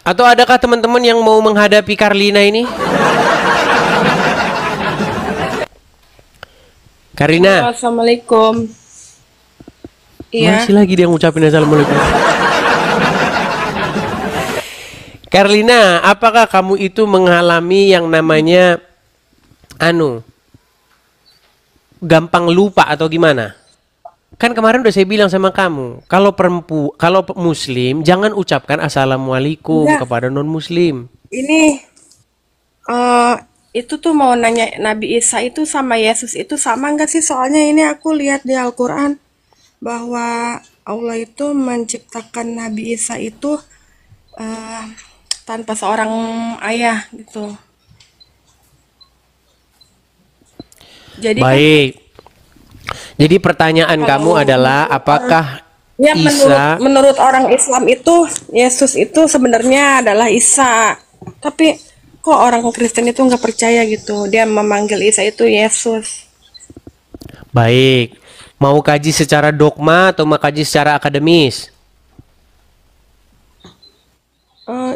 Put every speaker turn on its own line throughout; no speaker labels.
Atau adakah teman-teman yang mau menghadapi Karlina ini? Karina.
Assalamualaikum. Iya.
Masih lagi dia ngucapin assalamualaikum. Karlina, apakah kamu itu mengalami yang namanya gampang lupa atau gimana? Kan kemarin udah saya bilang sama kamu, kalau muslim jangan ucapkan assalamualaikum
Enggak,
kepada non muslim.
ini eh itu tuh mau nanya Nabi Isa itu sama Yesus itu sama nggak sih? Soalnya ini aku lihat di Al-Quran bahwa Allah itu menciptakan Nabi Isa itu eh, tanpa seorang ayah gitu. Jadi kan
Baik. Jadi pertanyaan kamu
kalau
adalah
menurut orang
apakah
ya
Isa.
menurut orang Islam itu Yesus itu sebenarnya adalah Isa. Tapi kok orang Kristen itu nggak percaya gitu. Dia memanggil Isa itu Yesus.
Baik. Mau kaji secara dogma atau mau kaji secara akademis?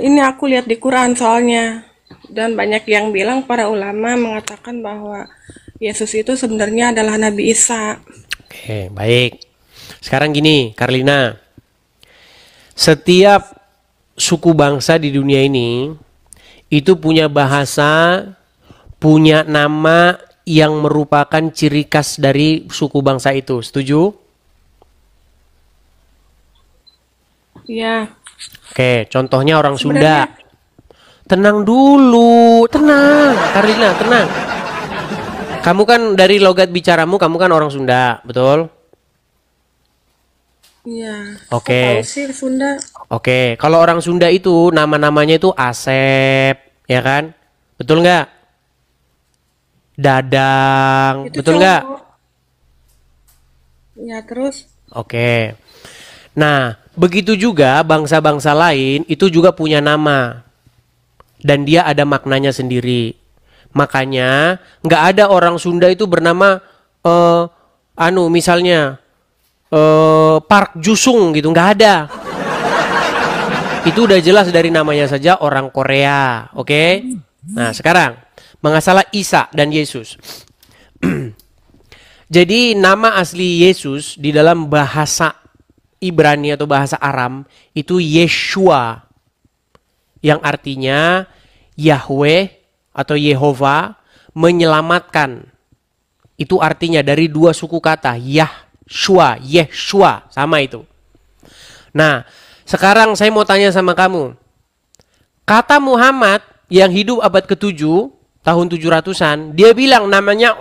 Ini aku lihat di Quran soalnya. Dan banyak yang bilang para ulama mengatakan bahwa Yesus itu sebenarnya adalah Nabi Isa.
Oke, baik. Sekarang gini, Karlina. Setiap suku bangsa di dunia ini itu punya bahasa, punya nama yang merupakan ciri khas dari suku bangsa itu. Setuju?
Ya,
Oke, contohnya orang
sebenarnya
Sunda. Tenang dulu, tenang, Karlina, tenang. Kamu kan dari logat bicaramu, kamu kan orang Sunda, betul?
ya, kok tahu
Oke,
sih Sunda?
oke. Kalau orang Sunda itu nama-namanya itu Asep, ya kan? Betul nggak? Dadang,
Itu
betul nggak?
cowok. Ya, terus
Oke. Nah, begitu juga bangsa-bangsa lain itu juga punya nama dan dia ada maknanya sendiri. Makanya nggak ada orang Sunda itu bernama eh misalnya Park Jusung gitu, nggak ada. Itu udah jelas dari namanya saja orang Korea, oke? Nah, sekarang mengasalah Isa dan Yesus. Jadi nama asli Yesus di dalam bahasa Ibrani atau bahasa Aram itu Yeshua yang artinya Yahweh atau Yehova menyelamatkan. Itu artinya dari dua suku kata Yahshua, Yeshua, sama itu. Nah, sekarang saya mau tanya sama kamu. Kata Muhammad yang hidup abad ke-7 tahun 700-an, dia bilang namanya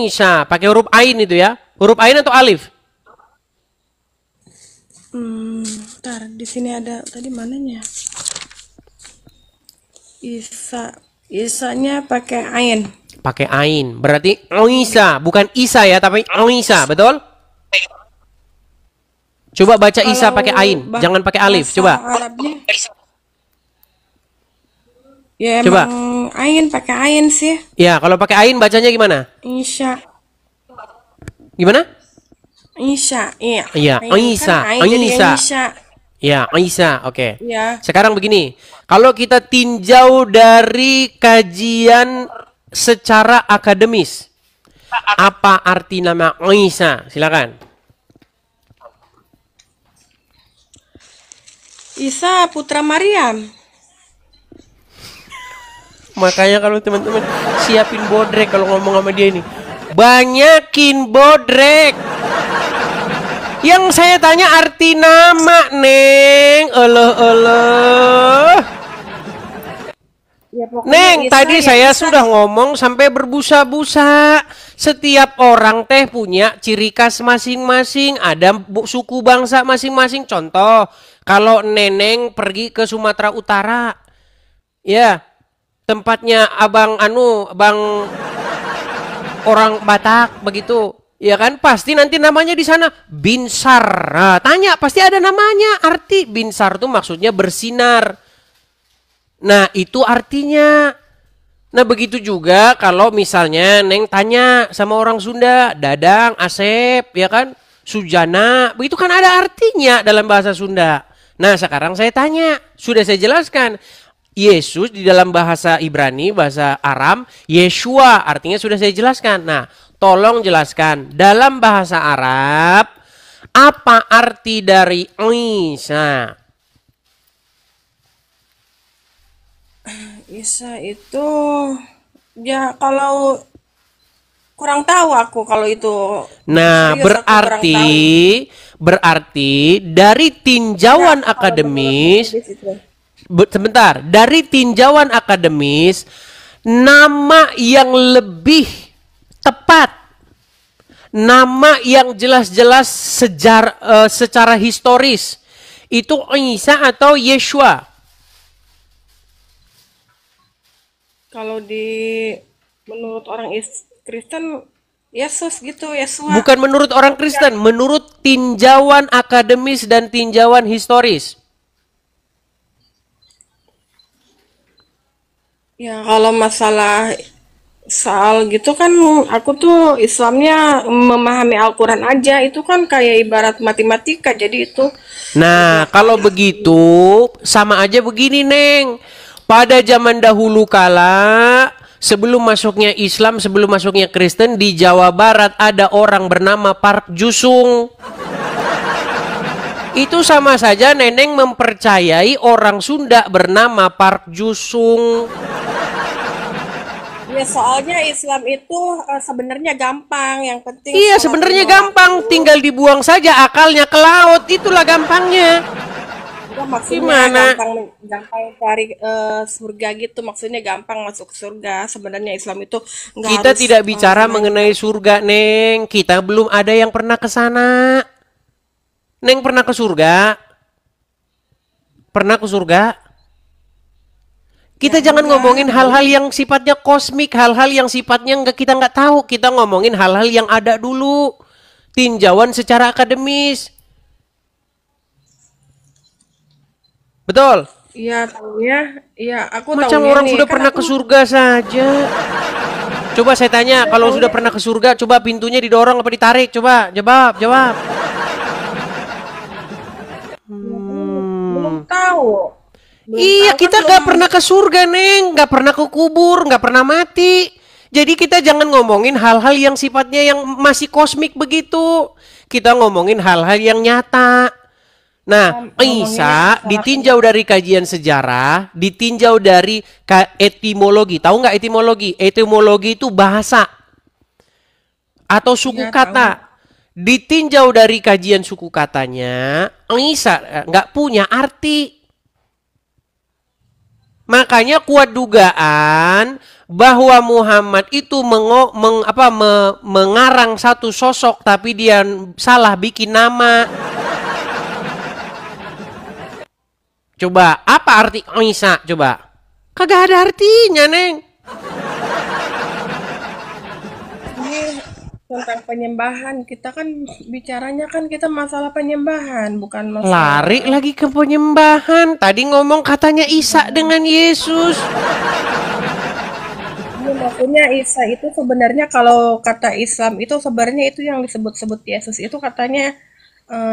Isa, pakai huruf ain itu ya. Huruf ain atau alif?
ntar di sini ada tadi mananya? Isa, Isanya pakai ain.
Pakai ain. Berarti Isa, bukan Isa ya, tapi Isa, betul? Coba baca Isa
Kalau
pakai ain, jangan pakai alif.
bahasa
Coba.
Arabnya, ya
Coba.
emang ain pakai ain sih.
Ya, kalau pakai ain bacanya gimana?
Isya,
Gimana?
Isya, iya.
Iya,
Ain kan
Isa,
ain jadi
Isa.
Isya.
Ya, Isa, oke.
Ya,
Sekarang begini, kalau kita tinjau dari kajian secara akademis, apa arti nama Isa? Silakan.
Isa putra Maryam.
Makanya kalau teman-teman siapin bodrek kalau ngomong sama dia ini. Banyakin bodrek. Yang saya tanya arti nama, Neng. Allah.
Ya pokoknya
Neng,
Isa
tadi
ya
saya
Isa.
sudah ngomong sampai berbusa-busa. Setiap orang teh punya ciri khas masing-masing. Ada suku bangsa masing-masing. Contoh, kalau Neneng pergi ke Sumatera Utara, ya tempatnya abang orang Batak begitu. Ya kan pasti nanti namanya di sana Binsar. Nah, tanya pasti ada namanya. Arti Binsar tuh maksudnya bersinar. Nah, itu artinya. Nah, begitu juga kalau misalnya Neng tanya sama orang Sunda, Dadang, Asep, ya kan? Sujana, begitu kan ada artinya dalam bahasa Sunda. Nah, sekarang saya tanya, sudah saya jelaskan. Yesus di dalam bahasa Ibrani, bahasa Aram, Yeshua artinya sudah saya jelaskan. Nah, tolong jelaskan dalam bahasa Arab apa arti dari Isa?
Isa itu ya kalau kurang tahu aku kalau itu
Nah,
serius aku kurang
berarti
tahu.
berarti dari
Enggak
tinjauan
kalau menurut
akademis,
medis itu.
sebentar, dari tinjauan akademis, nama yang lebih tepat, nama yang jelas-jelas secara historis itu Isa atau Yeshua.
Kalau di menurut orang Kristen Yesus gitu, Yesua.
Bukan menurut orang Kristen, menurut tinjauan akademis dan tinjauan historis.
Ya kalau masalah soal gitu kan aku tuh Islamnya memahami Al-Quran aja itu kan kayak ibarat matematika jadi itu
Nah,
setiap
kalau
kali
begitu sama aja begini, Neng. Pada zaman dahulu kala, sebelum masuknya Islam, sebelum masuknya Kristen, di Jawa Barat ada orang bernama Park Jusung. Itu sama saja Neneng mempercayai orang Sunda bernama Park Jusung.
ya soalnya Islam itu sebenarnya gampang yang penting
Iya,
sholat
sebenarnya
lima
gampang,
waktu.
tinggal dibuang saja akalnya ke laut, itulah gampangnya.
Enggak, maksudnya
Gimana?
gampang gampang cari surga gitu maksudnya gampang masuk ke surga sebenarnya Islam itu nggak
Kita
harus
tidak bicara
namanya.
mengenai surga, Neng. Kita belum ada yang pernah ke sana. Neng pernah ke surga? Pernah ke surga?
Ya
Kita jangan
enggak
ngomongin hal-hal
belum.
yang sifatnya kosmik, hal-hal yang sifatnya kita nggak tahu. Kita ngomongin hal-hal yang ada dulu. Tinjauan secara akademis. Betul?
Iya tahunya, iya aku
Macam
tahunya
orang
nih
sudah
kan
pernah
aku
ke surga saja. Coba saya tanya,
iya
kalau sudah
tahunya
pernah ke surga, coba pintunya didorong apa ditarik? Coba, jawab, jawab.
ya kan belum tahu. Belum
Iya,
tahu kan
kita
belum
gak pernah ke surga, Neng. Gak pernah ke kubur, gak pernah mati. Jadi kita jangan ngomongin hal-hal yang sifatnya yang masih kosmik begitu. Kita ngomongin hal-hal yang nyata. Nah,
ngomonginnya
Isa
masalah
ditinjau dari kajian sejarah, ditinjau dari etimologi. Tahu nggak etimologi? Etimologi itu bahasa atau suku
iya tahu.
kata. Ditinjau dari kajian suku katanya, Isa nggak punya arti. Makanya kuat dugaan bahwa Muhammad itu mengarang satu sosok tapi dia salah bikin nama. Coba, apa arti Isa? Coba. Kagak ada artinya, Neng.
Ini tentang penyembahan kita kan bicaranya kan kita masalah penyembahan bukan
Lari
masalah
lagi ke penyembahan. Tadi ngomong katanya Isa dengan Yesus.
ini maksudnya Isa itu sebenarnya kalau kata Islam itu sebenarnya itu yang disebut-sebut Yesus itu katanya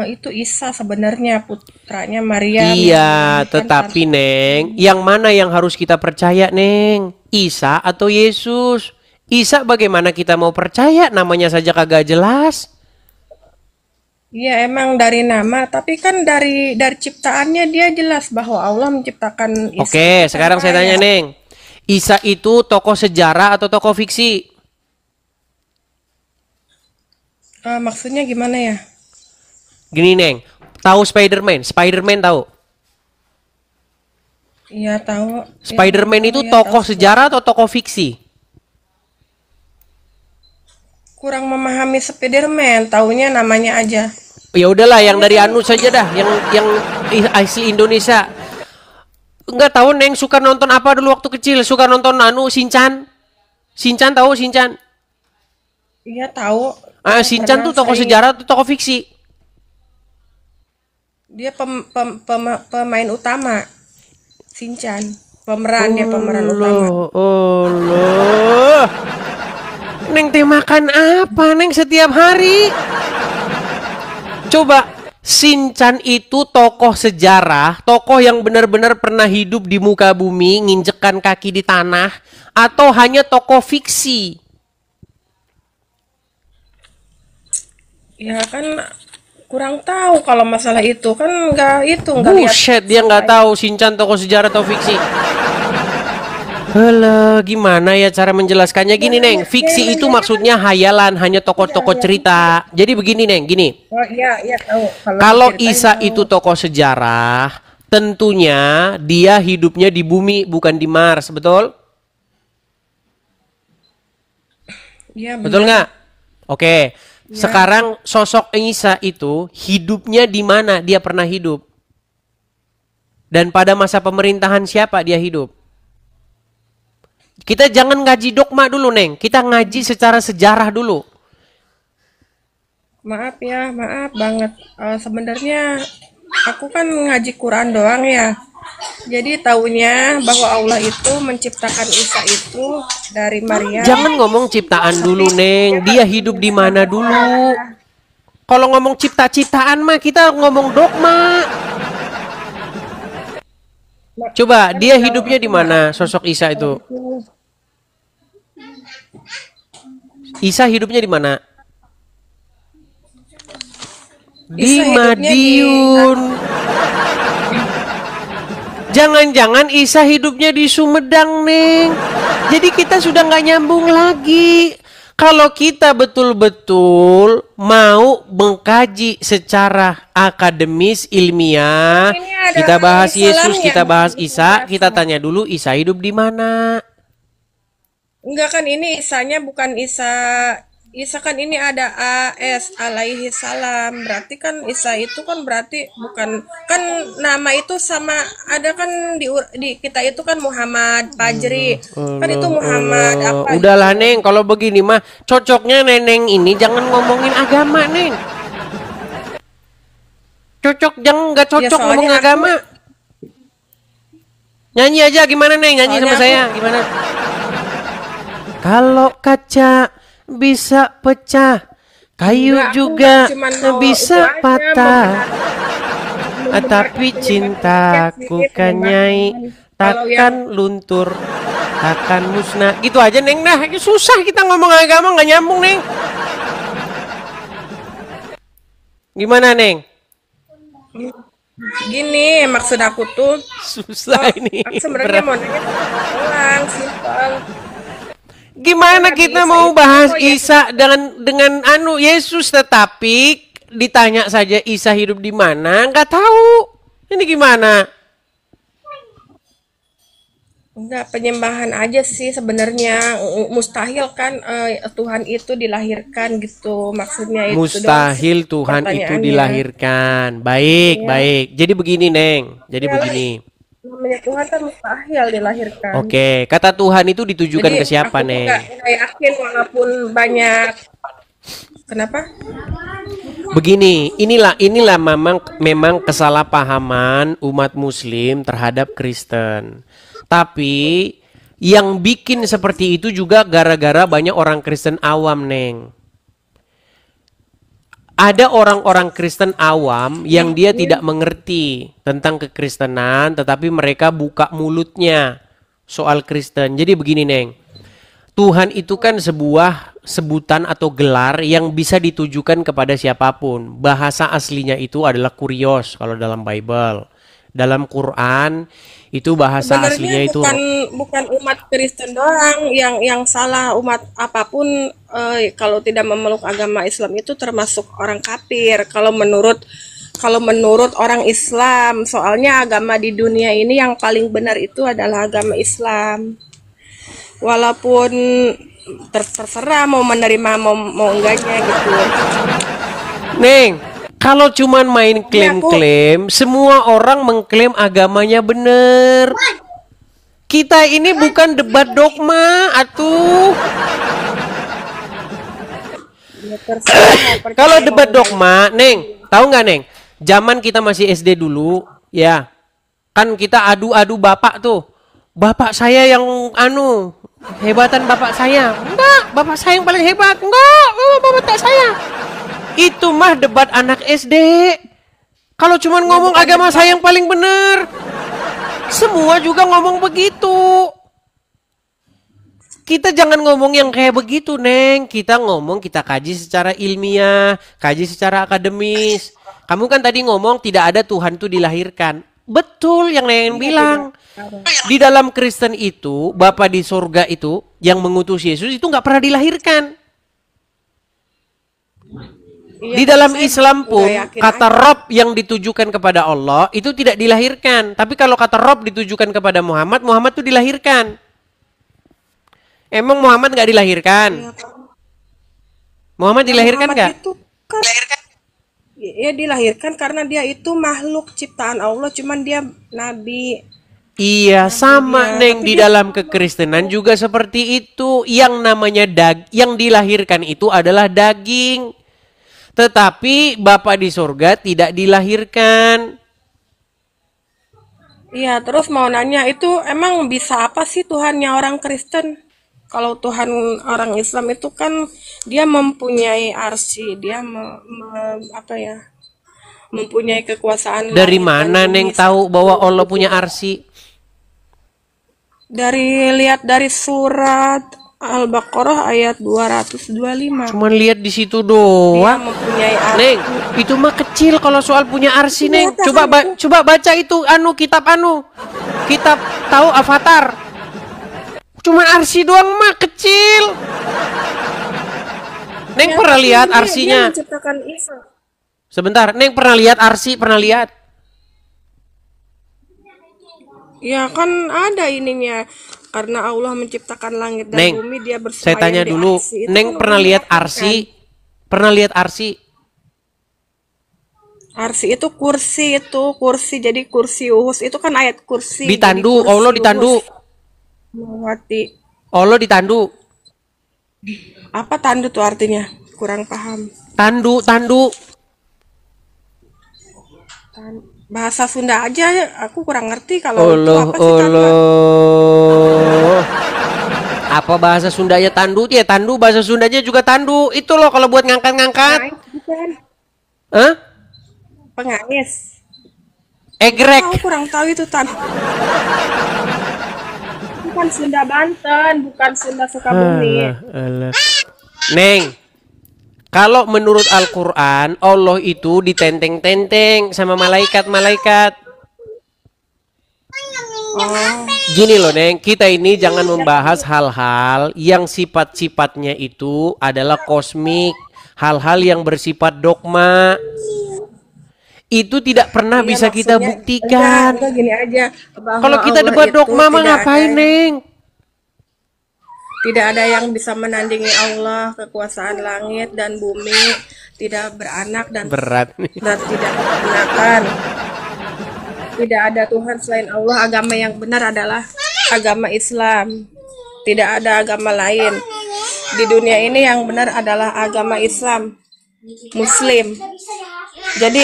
itu Isa sebenarnya putranya Maryam yang
Iya,
dilahirkan tanpa
tetapi Neng, yang mana yang harus kita percaya, Neng? Isa atau Yesus? Isa bagaimana kita mau percaya? Namanya saja kagak jelas.
iya emang dari nama, tapi kan dari ciptaannya dia jelas bahwa Allah menciptakan Isa itu
Oke, sekarang
tanpa
saya tanya,
ayah.
Neng. Isa itu tokoh sejarah atau tokoh fiksi?
Maksudnya gimana ya?
Gini, Neng. Tahu Spider-Man? Spider-Man tahu?
Iya tahu, ya
Spider-Man itu
ya tahu
tokoh
sudah.
sejarah atau tokoh fiksi?
Kurang memahami Spiderman, taunya namanya aja.
Ya udahlah, yang
Soalnya
dari
kan
Anu saja dah, yang asli Indonesia. Enggak tahu Neng suka nonton apa dulu waktu kecil? Suka nonton Anu Shinchan? Shinchan tahu Shinchan?
iya tahu,
Ah, Shinchan
pernah
tuh tokoh
sering.
sejarah atau tokoh fiksi?
Dia pemain utama, Shinchan. Pemerannya pemeran utama.
Allah, Allah. Neng teh makan apa Neng setiap hari? Coba Shinchan itu tokoh sejarah, tokoh yang benar-benar pernah hidup di muka bumi, nginjekkan kaki di tanah, atau hanya tokoh fiksi?
Ya kan kurang tahu kalau masalah itu kan nggak lihat
Buset, dia nggak
sampai.
tahu Shinchan tokoh sejarah atau fiksi. Halah, gimana ya cara menjelaskannya? Gini, Neng. Fiksi itu maksudnya hayalan, hanya tokoh-tokoh cerita. Jadi begini, Neng, gini.
Oh iya iya tahu kalau
Kalau
diceritain
Isa
tahu.
itu tokoh sejarah, tentunya dia hidupnya di bumi, bukan di Mars, betul?
Iya
Betul
benar.
nggak? Oke.
Ya,
Sekarang sosok Isa itu hidupnya di mana dia pernah hidup? Dan pada masa pemerintahan siapa dia hidup? Kita jangan ngaji dogma dulu, Neng. Kita ngaji secara sejarah dulu.
maaf ya, maaf banget. Sebenarnya aku kan ngaji Quran doang ya. Jadi taunya bahwa Allah itu menciptakan Isa itu dari Maria,
Jangan ngomong ciptaan
tapi
dulu, Neng.
dia kan
Dia hidup di
menjadikan
mana dulu?
seorang.
Kalau ngomong cipta-ciptaan mah kita ngomong dogma.
Nah,
Coba,
kan
dia
kalau
hidupnya
aku
di
nggak
mana sosok Isa itu?
itu
Isa hidupnya di mana? Di
Isa hidupnya di
Madiun. Jangan-jangan Isa hidupnya di Sumedang, Neng. Jadi kita sudah nggak nyambung lagi. Kalau kita betul-betul mau mengkaji secara akademis,
kan
ilmiah,
ini ada
kita bahas Yesus,
salamnya
kita bahas
di
Isa, kita
penjelasan.
tanya dulu Isa hidup di mana?
Enggak kan ini Isanya bukan Isa. Isa kan ini ada AS alaihi salam. Berarti kan Isa itu kan berarti bukan kan nama itu sama ada kan di kita itu kan Muhammad Fajri. Kan itu
Allah,
Muhammad
Allah.
apa
Udahlah,
gitu.
Neng, kalau begini mah cocoknya Neneng ini jangan ngomongin agama, Neng. Cocok, jangan nggak
Ya
cocok ngomong agama. Nyanyi aja gimana, Neng? Nyanyi
soalnya
sama
aku
saya gimana? Kalau kaca bisa pecah, kayu
enggak aku enggak
juga
cuman mau itu
bisa
aja
patah. Tapi
membenarkan penyembahan rakyat sih,
cintaku kan Nyai
penyembahan. Kalau yang
takkan luntur, takkan musnah. Gitu aja, Neng. Nah, susah kita ngomong agama nggak nyambung, Neng. Gimana, Neng?
gini maksud aku tuh
Susah ini.
aku sebenarnya
Berat.
mau nanya doang, simpel. Kan
Gimana
Nabi
kita
Isa
mau
itu
bahas
kok ya
Isa dengan anu Yesus, tetapi ditanya saja Isa hidup di mana? Nggak tahu. Ini gimana?
enggak penyembahan aja sih sebenarnya mustahil kan Tuhan itu dilahirkan gitu maksudnya itu doang sih
Mustahil Tuhan itu
pertanyaannya.
dilahirkan. Baik,
Ya,
baik. Jadi begini, Neng. Jadi
iyalah
begini.
namanya Tuhan kan mustahil dilahirkan.
Oke, kata Tuhan itu ditujukan
Jadi
ke
aku
siapa,
tuh
Neng?
nggak yakin walaupun banyak kenapa?
Begini, inilah memang kesalahpahaman umat Muslim terhadap Kristen. Tapi yang bikin seperti itu juga gara-gara banyak orang Kristen awam, Neng. Ada orang-orang Kristen awam yang dia tidak mengerti tentang kekristenan, tetapi mereka buka mulutnya soal Kristen. Jadi begini, Neng. Tuhan itu kan sebuah sebutan atau gelar yang bisa ditujukan kepada siapapun. Bahasa aslinya itu adalah kurios kalau dalam Bible. Dalam Quran itu bahasa
Sebenarnya
aslinya itu
bukan bukan umat Kristen doang yang salah, umat apapun kalau tidak memeluk agama Islam itu termasuk orang kafir. Kalau menurut orang Islam, soalnya agama di dunia ini yang paling benar itu adalah agama Islam. Walaupun terserah mau menerima mau enggaknya gitu.
Neng, kalau cuman main
Ini aku
klaim-klaim, semua orang mengklaim agamanya bener. Kita ini bukan debat dogma, atuh.
ya terserah mau
Kalau
percaya mau
debat
enggaknya.
dogma, Neng, tahu nggak, Neng? Zaman kita masih SD dulu, ya, kan kita adu-adu bapak tuh. Bapak saya yang anu, hebatan bapak saya. Enggak, bapak saya yang paling hebat. Enggak, bapak tak saya. Itu mah debat anak SD. Kalau cuman
Ya
ngomong
bukannya
agama saya yang paling benar, semua juga ngomong begitu. Kita jangan ngomong yang kayak begitu, Neng. Kita ngomong, kita kaji secara ilmiah, kaji secara akademis. Kamu kan tadi ngomong tidak ada Tuhan itu dilahirkan. Betul yang Neng
iya tidak
bilang.
ada.
Di dalam Kristen itu, Bapa di surga itu, yang mengutus Yesus itu nggak pernah dilahirkan.
Iya,
Di
tapi
dalam
saya
Islam
udah
pun,
yakin
kata
aja.
Rob yang ditujukan kepada Allah, itu tidak dilahirkan. Tapi kalau kata Rob ditujukan kepada Muhammad, Muhammad itu dilahirkan. Emang Muhammad nggak dilahirkan?
Iya, karena
Muhammad
ya
dilahirkan
Muhammad
nggak?
itu kan ya dilahirkan karena dia itu makhluk ciptaan Allah, cuman dia nabi,
Iya,
nabi
sama
dia.
Neng
Tapi
di
dia
dalam kekristenan juga seperti itu. Yang namanya yang dilahirkan itu adalah daging. Tetapi Bapa di surga tidak dilahirkan.
iya, terus mau nanya itu emang bisa apa sih Tuhannya orang Kristen? Kalau Tuhan orang Islam itu kan dia mempunyai arsy, dia apa ya, mempunyai kekuasaan
Dari
langit dan
mana Neng
bumi
tahu bahwa
seperti
Allah
itu.
punya arsi?
Lihat dari surat Al-Baqarah ayat 225.
Cuman lihat di situ
Dia
doang.
mempunyai
Neng,
arsy.
itu mah kecil kalau soal punya arsi, Neng.
Ternyata
Coba
kan itu.
coba baca itu kitab Kitab tahu Avatar. Cuman arsi doang mah kecil. Neng
Ya,
pernah
tapi
lihat
dia
arsinya?
menciptakan Isa.
Sebentar, Neng pernah lihat arsi? Pernah lihat?
Ya kan ada ininya. Karena Allah menciptakan langit dan
Neng,
bumi, dia
saya tanya
bersemayam di
dulu.
arsy. Itu
Neng
kan
pernah
udah
lihat
mengatakan.
arsi? Pernah lihat arsi?
Arsy itu kursi. Jadi kursi uhus itu kan ayat kursi. Jadi
Ditandu, Allah
kursi
ditandu.
uhus. Mengerti.
Allah ditandu.
Apa tandu tuh artinya? Kurang paham.
Tandu.
Bahasa Sunda aja aku kurang ngerti kalau itu
Allah,
apa sih tandu.
Allah. Apa bahasa Sundanya tandu? Ya tandu, bahasa Sundanya juga tandu. Itu loh kalau buat ngangkat-ngangkat.
Pengais bukan?
Hah?
Pengais.
Egrek.
Tahu kurang tahu itu tandu. Bukan Sunda Banten, bukan Sunda Sukabumi.
Alah. Neng, kalau menurut Al-Quran, Allah itu ditenteng-tenteng sama malaikat-malaikat.
Oh,
Gini loh Neng, kita ini jangan membahas hal-hal yang sifat-sifatnya itu adalah kosmik. Hal-hal yang bersifat dogma. Itu tidak pernah
iya
bisa kita
maksudnya
buktikan.
enggak gini aja bahwa
Kalau kita
Allah
debat
itu
dogma mah ngapain Neng?
tidak ada yang bisa menandingi Allah, kekuasaan langit dan bumi, tidak beranak
Berat nih.
dan tidak digunakan. Tidak ada Tuhan selain Allah. Agama yang benar adalah agama Islam. Tidak ada agama lain. Di dunia ini yang benar adalah agama Islam, Muslim. Jadi,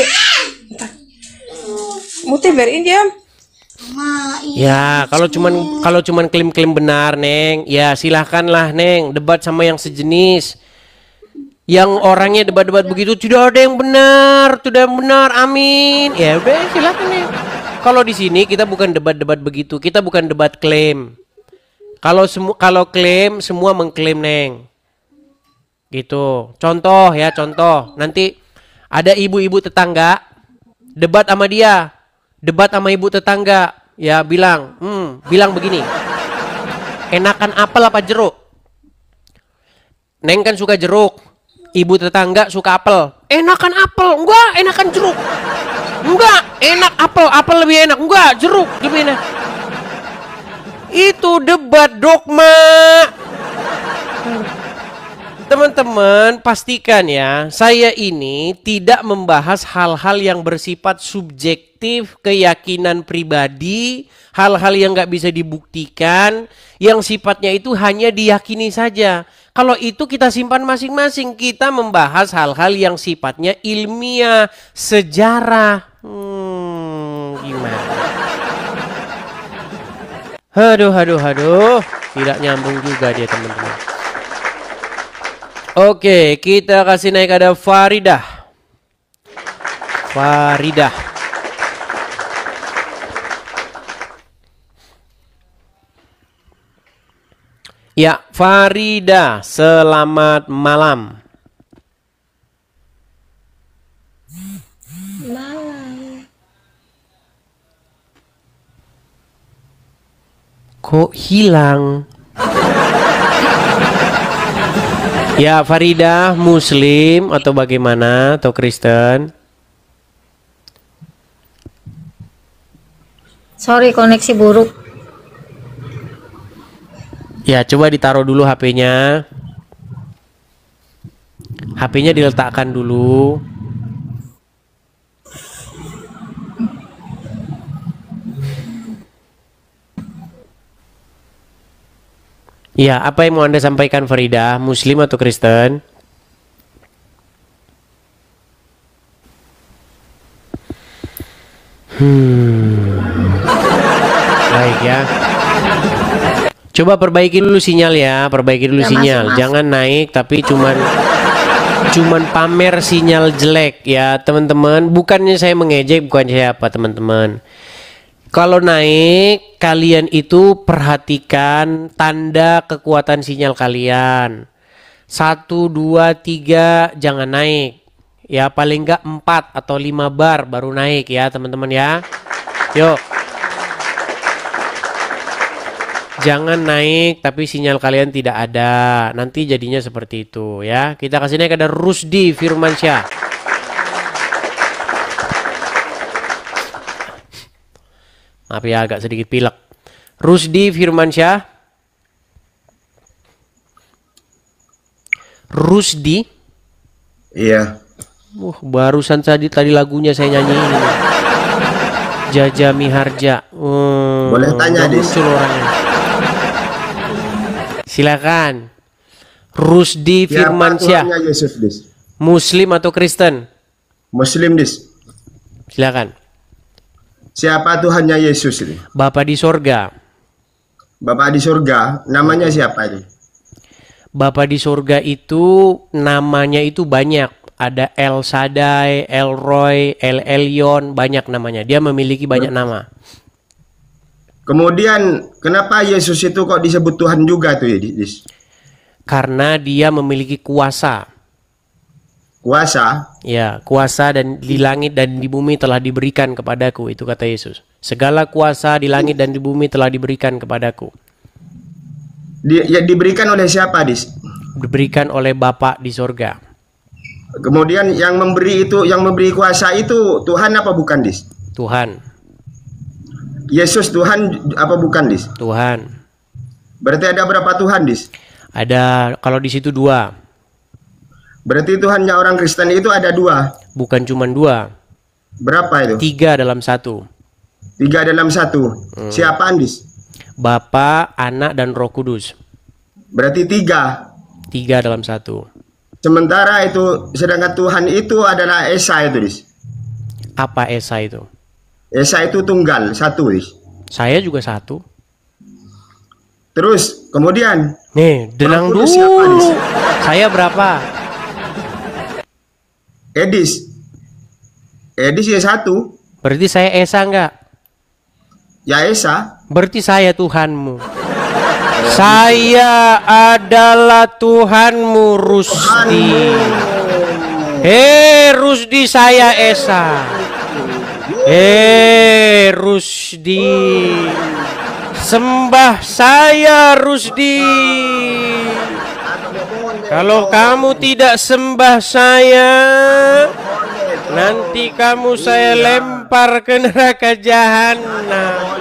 Muti beriin jam.
Ya, kalau cuman klaim-klaim benar, Neng, ya silahkanlah, Neng, debat sama yang sejenis. Yang orangnya debat-debat begitu tidak ada yang benar, amin. Ya udah, silakan, Neng. Kalau di sini kita bukan debat-debat begitu, kita bukan debat klaim. Kalau klaim semua mengklaim, Neng. Gitu. Contoh. Nanti ada ibu-ibu tetangga debat sama dia. Debat sama ibu tetangga, ya bilang begini, enakan apel apa jeruk? Neng kan suka jeruk, ibu tetangga suka apel. Enakan apel, enggak, enakan jeruk. Enggak, enak apel lebih enak. Enggak, jeruk lebih enak. Itu debat dogma. Teman-teman, pastikan ya, saya ini tidak membahas hal-hal yang bersifat subjektif, keyakinan pribadi, hal-hal yang nggak bisa dibuktikan, yang sifatnya itu hanya diyakini saja. Kalau itu kita simpan masing-masing, kita membahas hal-hal yang sifatnya ilmiah, sejarah. Gimana? Aduh. Tidak nyambung juga dia, teman-teman. Oke, kita kasih naik ada Faridah. Ya, Farida, selamat malam.
Malam.
Kok hilang? Ya, Farida, Muslim atau bagaimana? Atau Kristen?
Sorry, koneksi buruk.
Ya, coba ditaruh dulu HP-nya. HP-nya diletakkan dulu. Ya, apa yang mau Anda sampaikan, Farida? Muslim atau Kristen? Baik ya. Coba perbaiki dulu sinyal ya, perbaiki dulu
Ya,
sinyal.
masuk.
Jangan naik tapi cuman pamer sinyal jelek ya, teman-teman. Bukannya saya mengejek, bukan siapa, teman-teman. Kalau naik, kalian itu perhatikan tanda kekuatan sinyal kalian. 1, 2, 3, jangan naik. Ya, paling enggak 4 atau 5 bar baru naik ya, teman-teman ya. Yuk. Jangan naik tapi sinyal kalian tidak ada. Nanti jadinya seperti itu ya. Kita kasih naik, ada Rusdi Firmansyah. Maaf ya, agak sedikit pilek. Rusdi Firmansyah. Rusdi.
Iya.
Barusan tadi lagunya saya nyanyiin. Jaja Miharja.
Boleh tanya,
udah
Dis?
muncul orangnya. Silakan. Rusdi
Siapa
Firmansyah.
Tuhannya Yesus, Dis?
Muslim atau Kristen?
Muslim, Dis.
Silakan.
Siapa Tuhannya Yesus ini?
Bapa di sorga.
Bapak di surga, namanya siapa ini?
Bapa di sorga itu namanya itu banyak. Ada El Shaddai, El Roy, El Elyon, banyak namanya. Dia memiliki banyak nama.
Kemudian, kenapa Yesus itu kok disebut Tuhan juga tuh ya, Dis?
Karena dia memiliki kuasa.
Kuasa?
Ya, kuasa dan di langit dan di bumi telah diberikan kepadaku, itu kata Yesus. Segala kuasa di langit dan di bumi telah diberikan kepadaku.
Diberikan oleh siapa, Dis?
Diberikan oleh Bapa di sorga.
Kemudian yang memberi kuasa itu Tuhan apa bukan, Dis?
Tuhan,
Yesus Tuhan apa bukan, Dis?
Tuhan.
Berarti ada berapa Tuhan, Dis?
Ada kalau di situ 2.
Berarti Tuhannya orang Kristen itu ada 2.
Bukan cuma 2.
Berapa itu?
3 dalam 1.
3 dalam 1. Siapa, Dis?
Bapa, Anak, dan Roh Kudus.
Berarti 3.
3 dalam 1.
Sementara itu, sedangkan Tuhan itu adalah Esa itu, Dis.
Apa Esa itu?
Esa itu tunggal, 1, Dis.
Saya juga 1.
Terus, kemudian
Nih, denang
Roh
dulu.
Kudus siapa, Dis?
Saya berapa?
Edis. Edis ya 1.
Berarti saya Esa enggak?
Ya Esa.
Berarti saya Tuhanmu. Saya adalah Tuhanmu, Rusdi. Rusdi, saya Esa. Rusdi. Sembah saya, Rusdi. Kalau kamu tidak sembah saya, nanti kamu saya lempar ke neraka jahanam.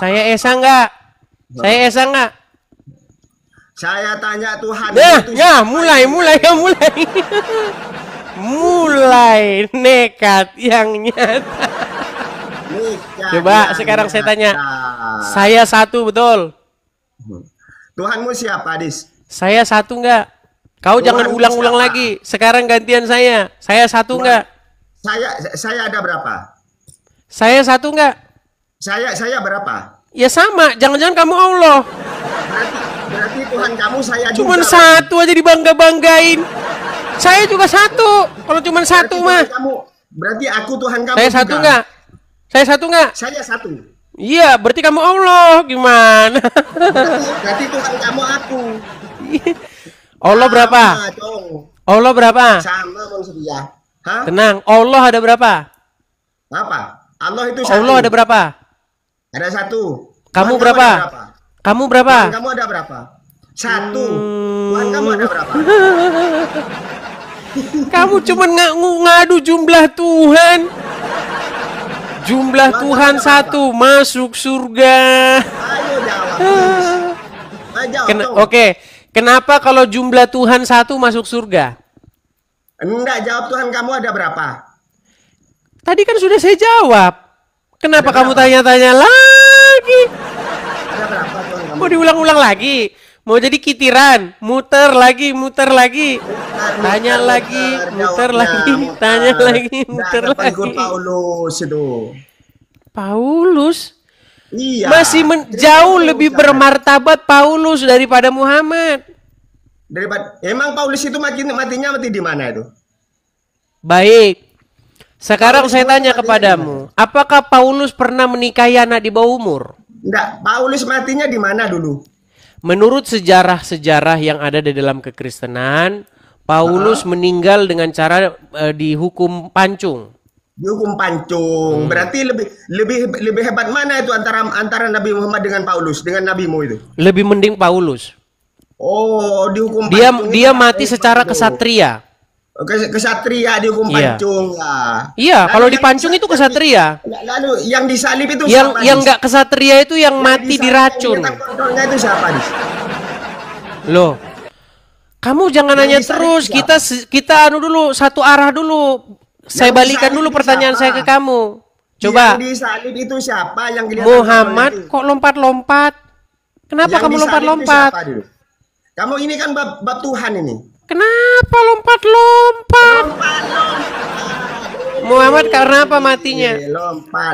Saya Esa enggak? Saya Esa enggak?
Saya tanya Tuhan itu
mulai. Mulai nekat yang nyata. Coba sekarang saya tanya. Saya 1 betul.
Tuhanmu siapa, Dis?
Saya 1 enggak? Kau jangan ulang-ulang lagi. Sekarang gantian saya. Saya 1 enggak?
Saya ada berapa?
Saya 1 enggak?
Saya berapa?
Ya sama. Jangan-jangan kamu Allah.
Berarti Tuhan kamu saya
Cuman
juga.
1 aja dibangga-banggain. Saya juga 1. Kalau cuman 1 mah.
Berarti aku Tuhan kamu
Saya 1
juga.
enggak? Saya 1 enggak?
Saya 1.
Iya, berarti kamu Allah. Gimana?
Berarti Tuhan kamu aku.
Allah berapa?
Sama, Cong.
Allah berapa?
Sama maksudnya. Hah?
Tenang, Allah ada berapa?
Apa? Allah itu satu.
Allah ada berapa?
Ada satu.
Kamu
Tuhan
berapa?
ada berapa?
Kamu berapa?
Tuhan kamu ada berapa? Satu. Tuhan kamu ada berapa?
Kamu cuma ngadu jumlah Tuhan. Jumlah Tuhan satu masuk surga.
Ayo jawab. please. Ayo jawab. Cong.
Oke, kenapa kalau jumlah Tuhan satu masuk surga?
Enggak, jawab Tuhan kamu ada berapa?
Tadi kan sudah saya jawab. Kenapa
Ada
kamu
berapa?
tanya-tanya lagi?
Ada berapa Tuhan kamu?
Mau diulang-ulang lagi? Mau jadi kitiran? Muter lagi, muter lagi. Tanya lagi, muter lagi, tanya lagi, muter
Pengikut
lagi.
Paulus itu.
Paulus
Iya.
masih jauh lebih bermartabat Paulus daripada Muhammad.
Daripada emang Paulus itu matinya mati di mana itu?
Baik. Sekarang
Paulus
saya tanya
matinya
kepadamu, apakah Paulus pernah menikahi anak di bawah umur?
Enggak, Paulus matinya di mana dulu?
Menurut sejarah-sejarah yang ada di dalam kekristenan, Paulus meninggal dengan cara dihukum pancung.
Dihukum pancung. Berarti lebih hebat mana itu antara Nabi Muhammad dengan Paulus dengan nabimu itu?
Lebih mending Paulus.
Oh, dihukum
Dia
pancung.
dia
itu
mati
hebat
secara
itu.
kesatria.
Kesatria dihukum
Iya.
pancung lah.
Iya,
Lalu
kalau
yang
dipancung itu
yang
kesatria.
Lalu yang disalib itu
Yang
siapa?
yang
Dis?
nggak kesatria itu yang mati
disalib,
diracun.
yang letak kodolnya itu siapa? Dis?
Loh. Kamu jangan
Yang
nanya
disalib
terus.
siapa?
Kita anu dulu, satu arah dulu. Saya
Yang
balikan
disalib
dulu
itu
pertanyaan
siapa?
saya ke kamu. Coba.
Yang disalib itu siapa? Yang kelihatan
Muhammad
kodolnya itu?
kok lompat-lompat? Kenapa
Yang
kamu
disalib itu
lompat-lompat?
siapa dulu? Kamu ini kan bab Tuhan ini.
Kenapa lompat-lompat? Muhammad karena apa matinya?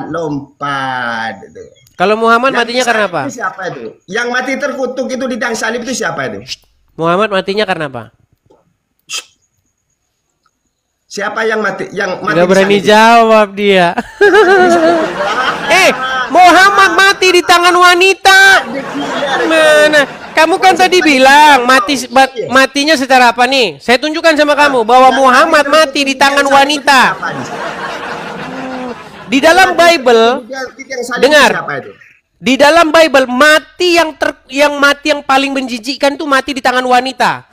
Lompat itu.
Kalau Muhammad
Yang
matinya karena
disalib
apa?
itu siapa itu? Yang mati terkutuk itu di tiang salib itu siapa itu?
Muhammad matinya karena apa?
Siapa yang mati? Yang mati
Gak
di
berani
salib itu?
jawab dia. Muhammad mati di tangan wanita. Mana? Kamu kan tadi bilang matinya secara apa nih? Saya tunjukkan sama kamu bahwa Muhammad mati di tangan wanita. Di dalam Bible, dengar. Di dalam Bible mati yang mati yang paling menjijikkan tuh mati di tangan wanita.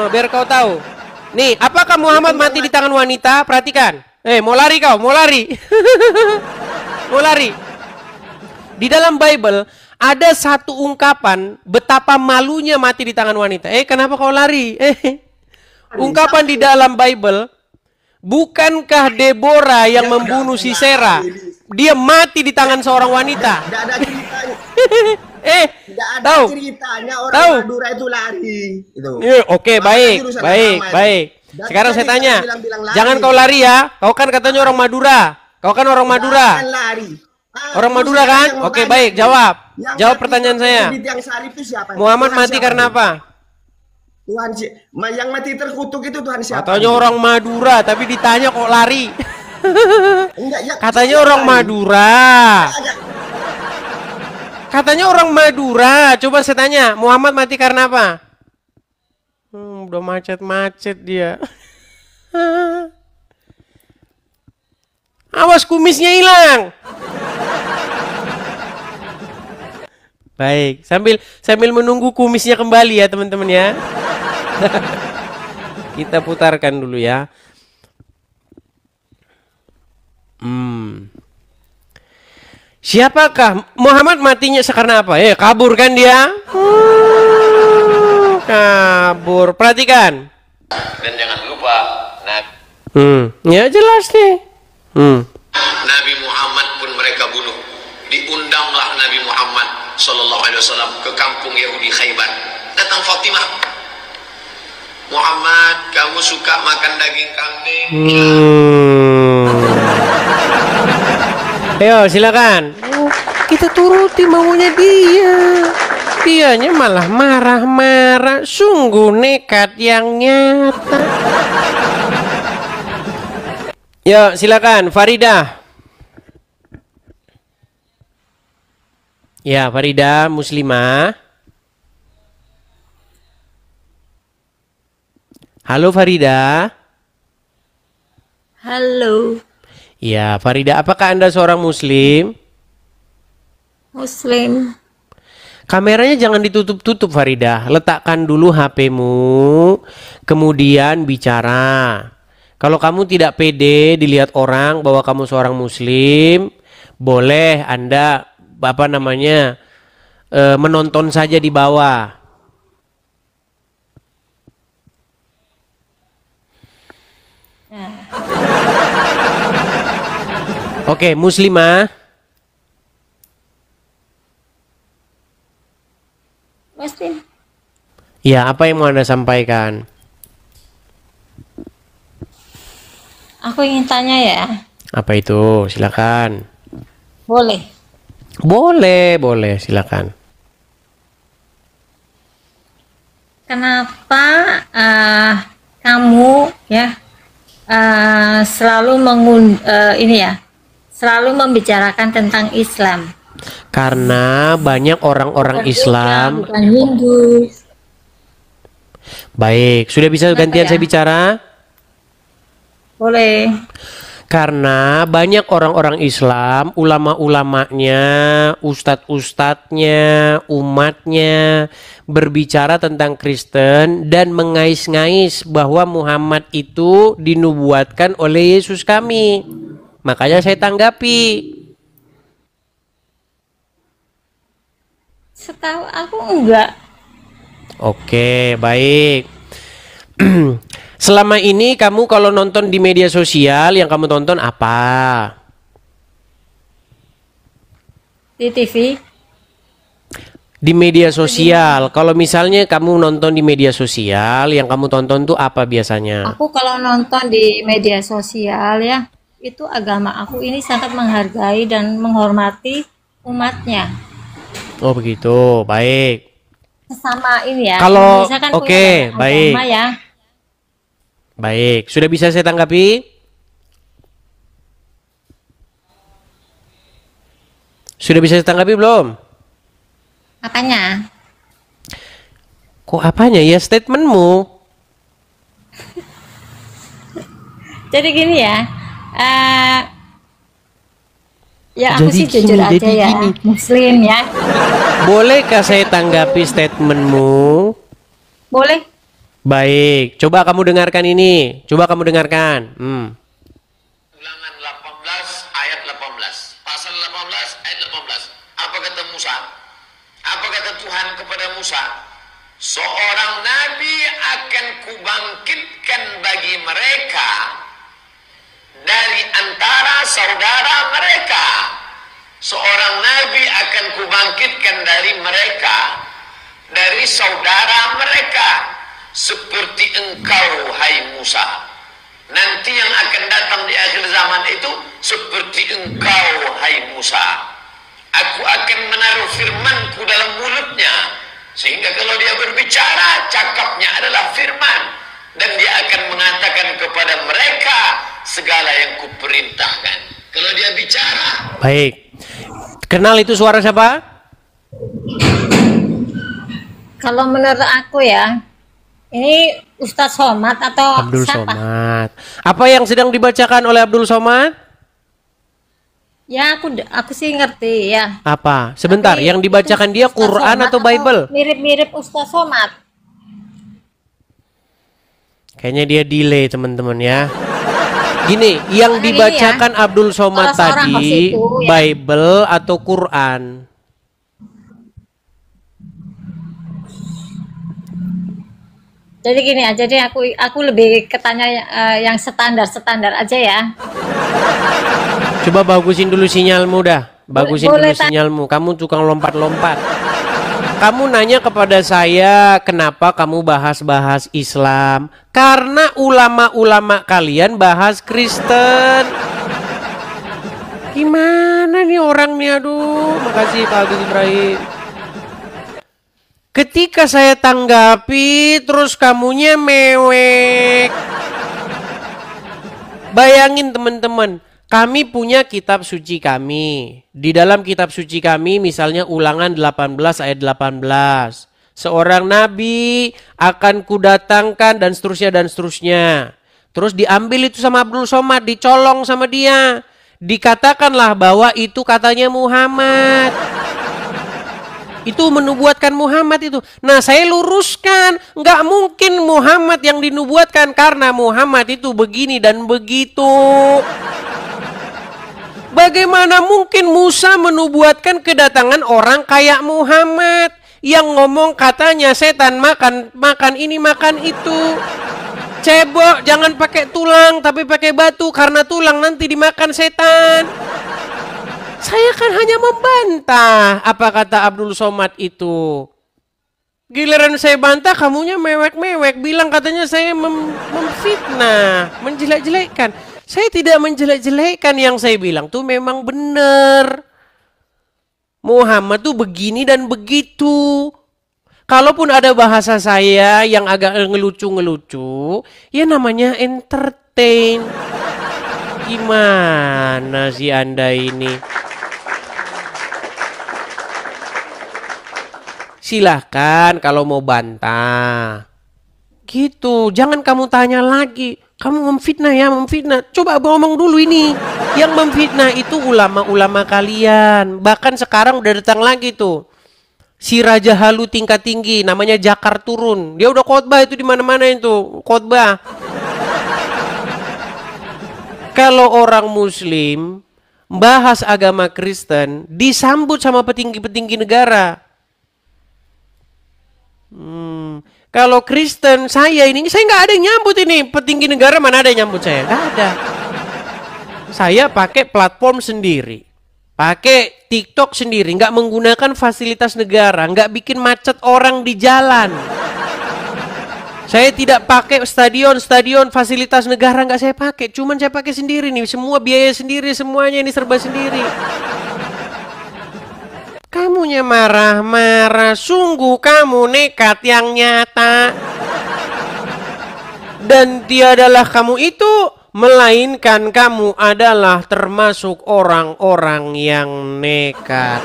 Biar kau tahu. Nih, apakah Muhammad mati di tangan wanita? Perhatikan. Mau lari kau, mau lari. Mau lari. Di dalam Bible ada satu ungkapan betapa malunya mati di tangan wanita. Kenapa kau lari? Ungkapan di dalam Bible, bukankah Deborah yang membunuh Sisera? Dia mati di tangan seorang wanita.
Tidak ada ceritanya. Tidak ada
tahu?
ceritanya orang
Tahu?
Madura itu lari. Itu.
Oke,
Makanya
baik,
jurusan
baik,
agama itu.
baik.
Dan
Sekarang
tadi
saya tanya,
kau bilang-bilang lari.
jangan kau lari ya. Kau kan katanya orang Madura. Kau kan orang Madura.
Jangan lari.
Orang
terus
Madura
sekarang
kan?
yang mau
Oke,
tanya
baik,
nih.
jawab.
Yang
Jawab
mati
pertanyaan
terkutuk
saya.
Di tiang salib itu siapa?
Muhammad
Tuhan
mati
siapa
karena
itu?
apa?
Tuhan yang mati terkutuk itu Tuhan siapa?
Katanya orang Madura, tapi ditanya kok lari.
Enggak, ya,
Katanya
siapa
orang
lari?
Madura.
Agak.
Katanya orang Madura. Coba saya tanya, Muhammad mati karena apa? Udah macet-macet dia. Awas kumisnya hilang. Baik, sambil menunggu kumisnya kembali ya teman-teman ya. Kita putarkan dulu ya. Siapakah Muhammad matinya karena apa? Kabur kan dia? Kabur. Perhatikan.
Dan jangan lupa
Ya jelas nih.
Nabi Muhammad pun mereka bunuh. Diundanglah Nabi Muhammad sallallahu alaihi wasallam ke kampung Yahudi Khaybar. Datang Fatimah. Muhammad, kamu suka makan daging kambing?
Ayo silakan. Kita turuti maunya dia. Dianya malah marah-marah. Sungguh nekat yang nyata. Yo silakan Faridah. Ya, Farida Muslimah. Halo Farida.
Halo,
Ya, Farida, apakah Anda seorang Muslim?
Muslim.
Kameranya jangan ditutup-tutup Farida. Letakkan dulu HP-mu, kemudian bicara. Kalau kamu tidak pede dilihat orang bahwa kamu seorang Muslim, boleh Anda menonton saja di bawah. Oke, Muslimah.
Muslim.
Ya, apa yang mau Anda sampaikan?
Aku ingin tanya ya.
Apa itu? Silakan.
Boleh.
Boleh, silakan.
Kenapa kamu ya selalu selalu membicarakan tentang Islam?
Karena banyak orang-orang
Bukan
Islam.
Buddha, bukan Hindu.
Baik, sudah bisa
Kenapa
gantian
ya?
saya bicara?
Boleh.
Karena banyak orang-orang Islam, ulama-ulamanya, ustadz-ustadznya, umatnya berbicara tentang Kristen dan mengais-ngais bahwa Muhammad itu dinubuatkan oleh Yesus kami. Makanya saya tanggapi.
Setahu aku enggak.
Oke, baik. Selama ini kamu kalau nonton di media sosial yang kamu tonton apa?
Di TV.
Di media sosial. Kalau misalnya kamu nonton di media sosial, yang kamu tonton tuh apa biasanya?
Aku kalau nonton di media sosial ya, itu agama aku ini sangat menghargai dan menghormati umatnya.
Oh begitu, baik.
Sesama ini ya.
Kalau-
Indonesia kan
oke,
punya banyak
baik.
agama ya.
Baik, sudah bisa saya tanggapi? Sudah bisa saya tanggapi belum?
Apanya?
Kok apanya ya statementmu?
Jadi gini ya. Ya aku
Jadi
sih jujur
gini,
aja
jadi
ya,
gini.
Muslim ya.
Bolehkah saya tanggapi statementmu?
Boleh?
Baik, coba kamu dengarkan ini. Coba kamu dengarkan.
Ulangan 18 ayat 18. Pasal 18 ayat 18. Apa kata Musa? Apa kata Tuhan kepada Musa? Seorang nabi akan kubangkitkan bagi mereka dari antara saudara mereka. Seorang nabi akan kubangkitkan dari mereka, dari saudara mereka, seperti engkau, hai Musa. Nanti yang akan datang di akhir zaman itu seperti engkau, hai Musa. Aku akan menaruh firmanku dalam mulutnya, sehingga kalau dia berbicara, cakapnya adalah firman, dan dia akan mengatakan kepada mereka segala yang kuperintahkan. Kalau dia bicara,
Baik. Kenal itu suara siapa?
Kalau menurut aku ya, ini Ustadz Somad atau
Abdul
siapa?
Somad. Apa yang sedang dibacakan oleh Abdul Somad?
Ya aku sih ngerti ya.
Apa? Sebentar,
Tapi
yang dibacakan
itu
dia
Ustadz
Quran
Somad
atau Bible?
Mirip-mirip Ustadz Somad.
Kayaknya dia delay teman-teman ya. Gini, yang
Soalnya gini
dibacakan Abdul Somad
salah seorang host
tadi
itu, ya.
Bible atau Quran?
Jadi gini aja deh, aku lebih ketanya yang standar aja ya.
Coba bagusin dulu sinyalmu dah. Bagusin
Boleh,
dulu sinyalmu. Kamu tukang lompat-lompat. Kamu nanya kepada saya kenapa kamu bahas-bahas Islam? Karena ulama-ulama kalian bahas Kristen. Gimana nih orang nih, aduh. Makasih Pak Agus Ibrahim. Ketika saya tanggapi, terus kamunya mewek. Bayangin teman-teman, Kami punya kitab suci kami. Di dalam kitab suci kami misalnya Ulangan 18 ayat 18. Seorang nabi akan kudatangkan dan seterusnya dan seterusnya. Terus diambil itu sama Abdul Somad, dicolong sama dia. Dikatakanlah bahwa itu katanya Muhammad. Itu menubuatkan Muhammad itu. Nah, saya luruskan, nggak mungkin Muhammad yang dinubuatkan karena Muhammad itu begini dan begitu. Bagaimana mungkin Musa menubuatkan kedatangan orang kayak Muhammad yang ngomong katanya setan makan ini makan itu. Cebok, jangan pakai tulang tapi pakai batu karena tulang nanti dimakan setan. Saya kan hanya membantah apa kata Abdul Somad itu. Giliran saya bantah, kamunya mewek-mewek, bilang katanya saya memfitnah, menjelek-jelekkan. Saya tidak menjelek-jelekkan, yang saya bilang tuh memang benar. Muhammad tuh begini dan begitu. Kalaupun ada bahasa saya yang agak ngelucu-ngelucu, ya namanya entertain. Gimana sih Anda ini? Silahkan kalau mau bantah. Gitu, jangan kamu tanya lagi. Kamu memfitnah ya, memfitnah. Coba ngomong dulu ini. Yang memfitnah itu ulama-ulama kalian. Bahkan sekarang udah datang lagi tuh. Si Raja Halu tingkat tinggi, namanya Jakar Turun. Dia udah khotbah itu di mana-mana itu, khotbah. Kalau orang Muslim bahas agama Kristen, disambut sama petinggi-petinggi negara. Kalau Kristen saya nggak ada yang nyambut ini. Petinggi negara mana ada yang nyambut saya? Nggak ada. Saya pakai platform sendiri. Pakai TikTok sendiri. Nggak menggunakan fasilitas negara. Nggak bikin macet orang di jalan. Saya tidak pakai stadion fasilitas negara. Nggak saya pakai. Cuman saya pakai sendiri nih. Semua biaya sendiri. Semuanya ini serba sendiri. Kamunya marah-marah, sungguh kamu nekat yang nyata. Dan tiadalah kamu itu, melainkan kamu adalah termasuk orang-orang yang nekat.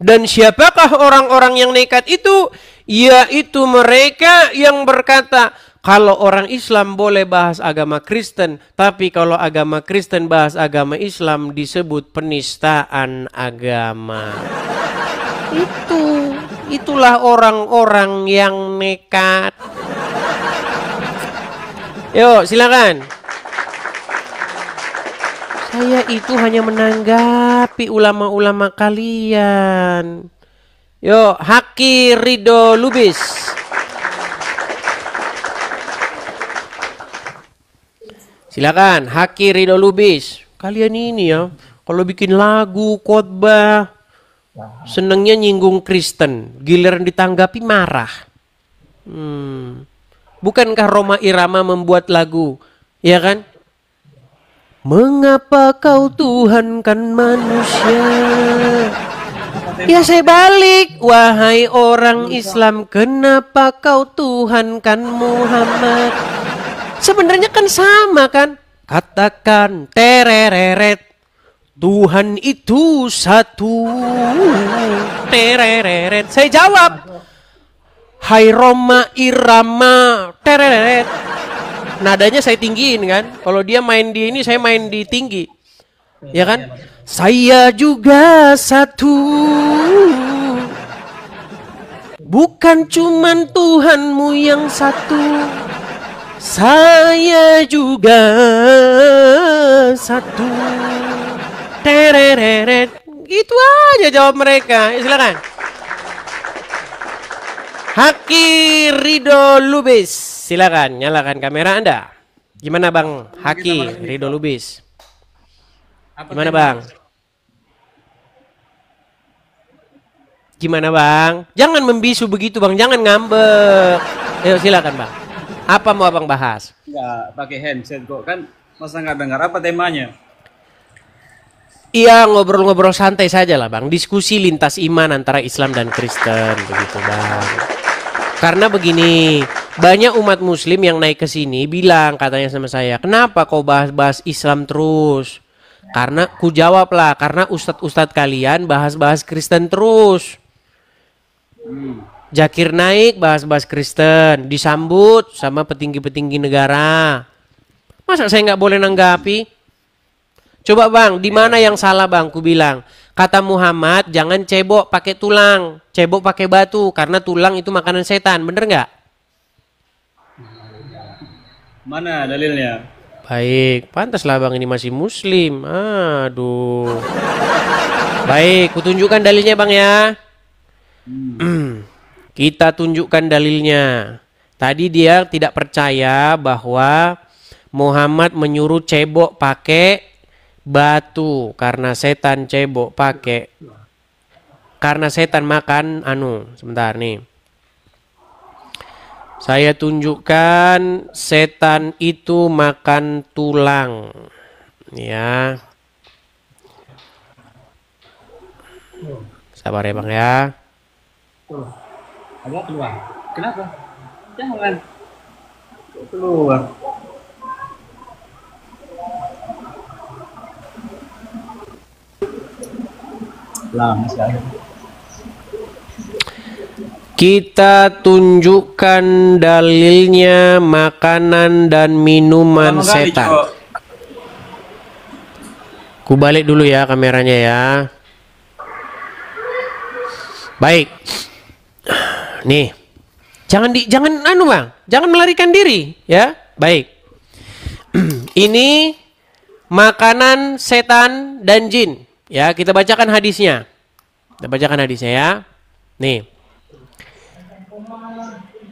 Dan siapakah orang-orang yang nekat itu? Yaitu mereka yang berkata, kalau orang Islam boleh bahas agama Kristen, tapi kalau agama Kristen bahas agama Islam disebut penistaan agama. Itulah orang-orang yang nekat. Yuk, silakan. Saya itu hanya menanggapi ulama-ulama kalian. Yuk, Haki Ridho Lubis. Silakan, Haki Ridho Lubis. Kalian ini ya, kalau bikin lagu, khotbah, senengnya nyinggung Kristen, giliran ditanggapi marah. Bukankah Rhoma Irama membuat lagu, ya kan? Mengapa kau Tuhankan manusia? Ya saya balik, wahai orang Islam, kenapa kau Tuhankan Muhammad? Sebenarnya kan sama kan? Katakan tereret, Tuhan itu satu. Tereret. Saya jawab, hai Rhoma Irama, tereret. Nadanya saya tinggiin kan? Kalau dia main di ini, saya main di tinggi. Ya kan? Saya juga satu. Bukan cuman Tuhanmu yang satu. Saya juga satu. Tereret. Gitu aja jawab mereka. Ya, silakan. Haki Ridho Lubis. Silakan nyalakan kamera Anda. Gimana Bang Haki Ridho Lubis? Gimana Bang? Gimana Bang? Jangan membisu begitu Bang. Jangan ngambek. Ayo silakan Bang. Apa mau Abang bahas?
Nggak pakai handset kok kan, masa nggak dengar apa temanya?
Iya, ngobrol-ngobrol santai saja lah Bang. Diskusi lintas iman antara Islam dan Kristen begitu Bang. Karena begini, banyak umat muslim yang naik ke sini bilang katanya sama saya, kenapa kau bahas-bahas Islam terus? Karena ku jawab lah, karena ustadz-ustadz kalian bahas-bahas Kristen terus. Zakir naik bahas-bahas Kristen, disambut sama petinggi-petinggi negara. Masa saya nggak boleh nanggapi? Coba bang, di mana yang salah bang? Ku bilang, kata Muhammad jangan cebok pakai tulang, cebok pakai batu, karena tulang itu makanan setan, bener nggak?
Mana dalilnya?
Baik, pantaslah bang ini masih muslim. Aduh. Baik, kutunjukkan dalilnya bang ya. Kita tunjukkan dalilnya. Tadi dia tidak percaya bahwa Muhammad menyuruh cebok pakai batu karena setan cebok pakai, karena setan makan sebentar nih. Saya tunjukkan setan itu makan tulang. Ya. Sabar ya bang ya.
Agak keluar. Kenapa? Jangan. Keluar. Lama sekali.
Kita tunjukkan dalilnya makanan dan minuman setan. Ku balik dulu ya kameranya ya. Baik. Nih. Jangan bang, jangan melarikan diri ya. Baik. Ini makanan setan dan jin. Ya, kita bacakan hadisnya. Kita bacakan hadisnya ya. Nih.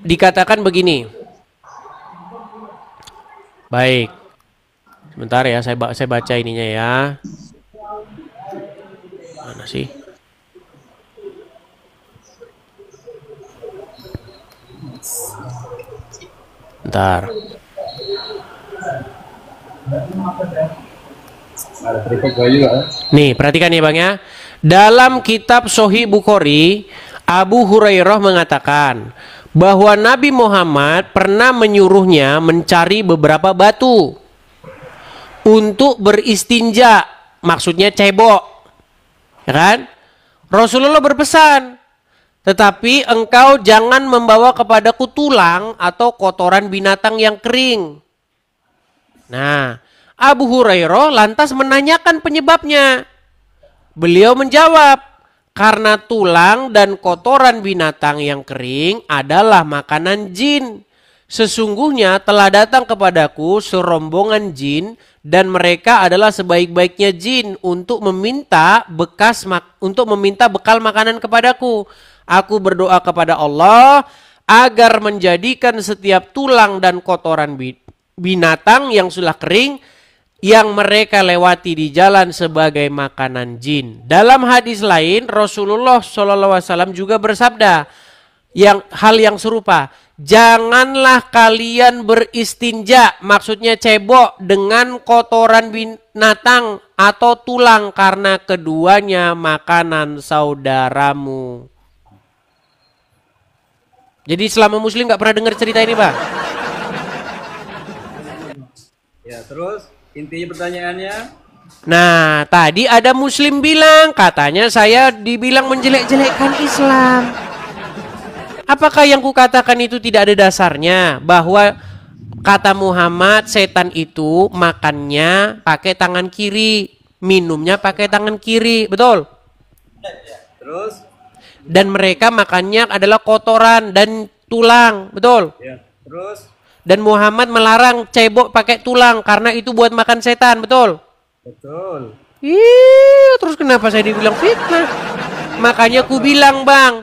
Dikatakan begini. Baik. Sebentar ya, saya baca ininya ya. Mana sih? Bentar. Nih, perhatikan ya Bang ya. Dalam kitab Sahih Bukhari, Abu Hurairah mengatakan bahwa Nabi Muhammad pernah menyuruhnya mencari beberapa batu untuk beristinja, maksudnya cebok. Ya kan? Rasulullah berpesan, tetapi engkau jangan membawa kepadaku tulang atau kotoran binatang yang kering. Nah, Abu Hurairah lantas menanyakan penyebabnya. Beliau menjawab, karena tulang dan kotoran binatang yang kering adalah makanan jin. Sesungguhnya telah datang kepadaku serombongan jin dan mereka adalah sebaik-baiknya jin untuk meminta bekal makanan kepadaku. Aku berdoa kepada Allah agar menjadikan setiap tulang dan kotoran binatang yang sudah kering yang mereka lewati di jalan sebagai makanan jin. Dalam hadis lain Rasulullah SAW juga bersabda hal yang serupa. Janganlah kalian beristinja, maksudnya cebok, dengan kotoran binatang atau tulang karena keduanya makanan saudaramu. Jadi selama muslim gak pernah dengar cerita ini Bang?
Ya, terus intinya pertanyaannya.
Nah, tadi ada muslim bilang, katanya saya dibilang menjelek-jelekkan Islam. Apakah yang kukatakan itu tidak ada dasarnya? Bahwa kata Muhammad, setan itu makannya pakai tangan kiri, minumnya pakai tangan kiri, betul?
Terus?
Dan mereka makannya adalah kotoran dan tulang, betul?
Ya, terus?
Dan Muhammad melarang cebok pakai tulang karena itu buat makan setan, betul?
Betul.
Terus kenapa saya dibilang fitnah? Makanya ku bilang Bang,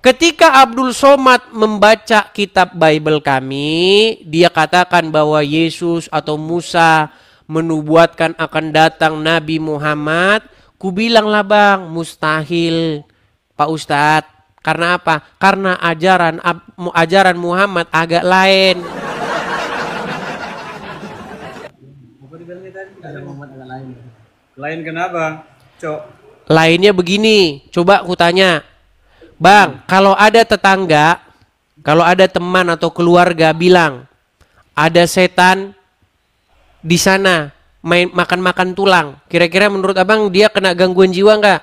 ketika Abdul Somad membaca kitab Bible kami, dia katakan bahwa Yesus atau Musa menubuatkan akan datang Nabi Muhammad. Ku bilanglah Bang, mustahil Pak Ustadz. Karena apa? Karena ajaran Muhammad agak lain.
Lain kenapa? Cok.
Lainnya begini, coba ku tanya. Bang, kalau ada tetangga kalau ada teman atau keluarga bilang ada setan di sana makan-makan tulang, kira-kira menurut abang dia kena gangguan jiwa nggak?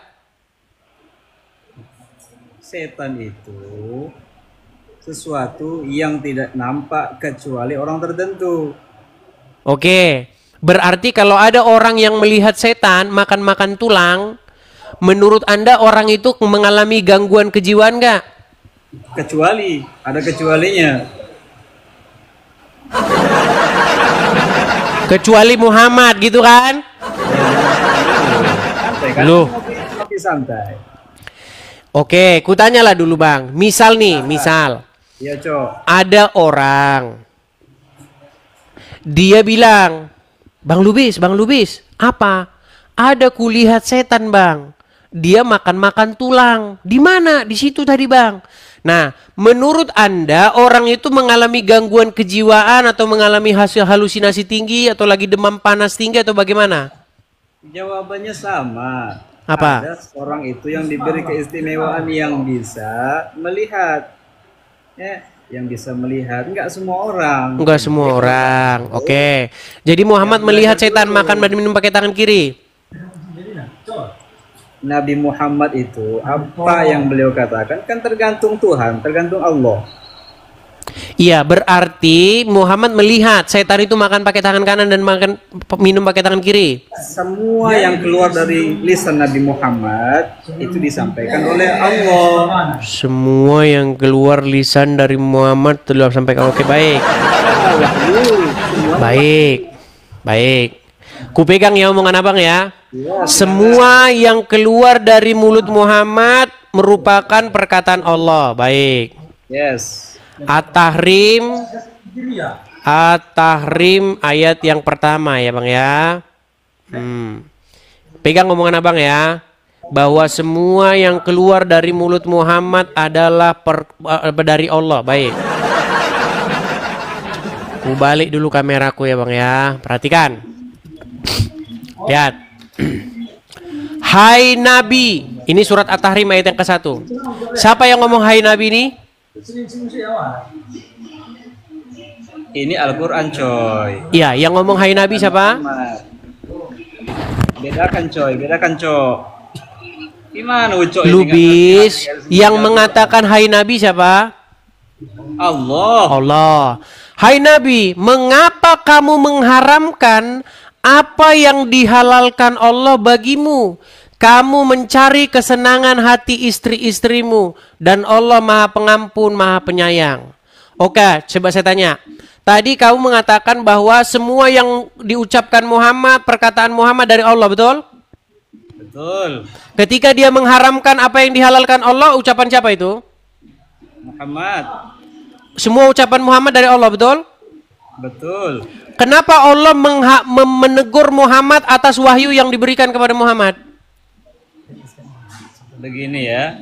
Setan itu sesuatu yang tidak nampak kecuali orang tertentu.
Oke, berarti kalau ada orang yang melihat setan makan-makan tulang, menurut Anda orang itu mengalami gangguan kejiwaan nggak?
Kecuali, ada kecualinya.
Kecuali Muhammad gitu kan?
Santai kan?
Loh.
Tapi santai.
Oke, kutanyalah dulu bang. Misal nih, misal
Iya, Cok.
ada orang, dia bilang, Bang Lubis, apa? Ada kulihat setan bang. Dia makan-makan tulang. Di mana? Di situ tadi bang. Nah, menurut Anda orang itu mengalami gangguan kejiwaan atau mengalami hasil halusinasi tinggi atau lagi demam panas tinggi atau bagaimana?
Jawabannya sama.
Apa?
Ada orang itu yang diberi keistimewaan yang bisa melihat. Ya, yang bisa melihat. Enggak semua orang.
Enggak semua orang. Oke. Jadi Muhammad melihat setan makan dan minum pakai tangan kiri.
Nabi Muhammad itu apa yang beliau katakan kan tergantung Tuhan, tergantung Allah.
Iya, berarti Muhammad melihat setan itu makan pakai tangan kanan dan minum pakai tangan kiri.
Semua yang keluar dari lisan Nabi Muhammad itu disampaikan oleh Allah.
Semua yang keluar lisan dari Muhammad telah sampaikan. Oke, baik. Baik. Kupegang ya omongan abang ya. Semua yang keluar dari mulut Muhammad merupakan perkataan Allah. Baik.
Yes.
At-Tahrim ayat yang pertama ya bang ya. Pegang omongan abang ya, bahwa semua yang keluar dari mulut Muhammad adalah dari Allah. Baik. Ku balik dulu kameraku ya bang ya. Perhatikan. Lihat. Hai Nabi. Ini surat At-Tahrim ayat yang ke-1. Siapa yang ngomong hai Nabi ini?
Ini Al-Quran coy.
Iya, yang ngomong hai Nabi siapa?
Bedakan coy. Gimana Ucok?
Lubis. Yang mengatakan hai Nabi siapa?
Allah.
Hai Nabi, mengapa kamu mengharamkan apa yang dihalalkan Allah bagimu? Kamu mencari kesenangan hati istri-istrimu dan Allah Maha Pengampun, Maha Penyayang. Oke, coba saya tanya. Tadi kamu mengatakan bahwa semua yang diucapkan Muhammad, perkataan Muhammad dari Allah, betul?
Betul.
Ketika dia mengharamkan apa yang dihalalkan Allah, ucapan siapa itu?
Muhammad.
Semua ucapan Muhammad dari Allah, betul?
Betul.
Kenapa Allah menegur Muhammad atas wahyu yang diberikan kepada Muhammad?
Begini ya.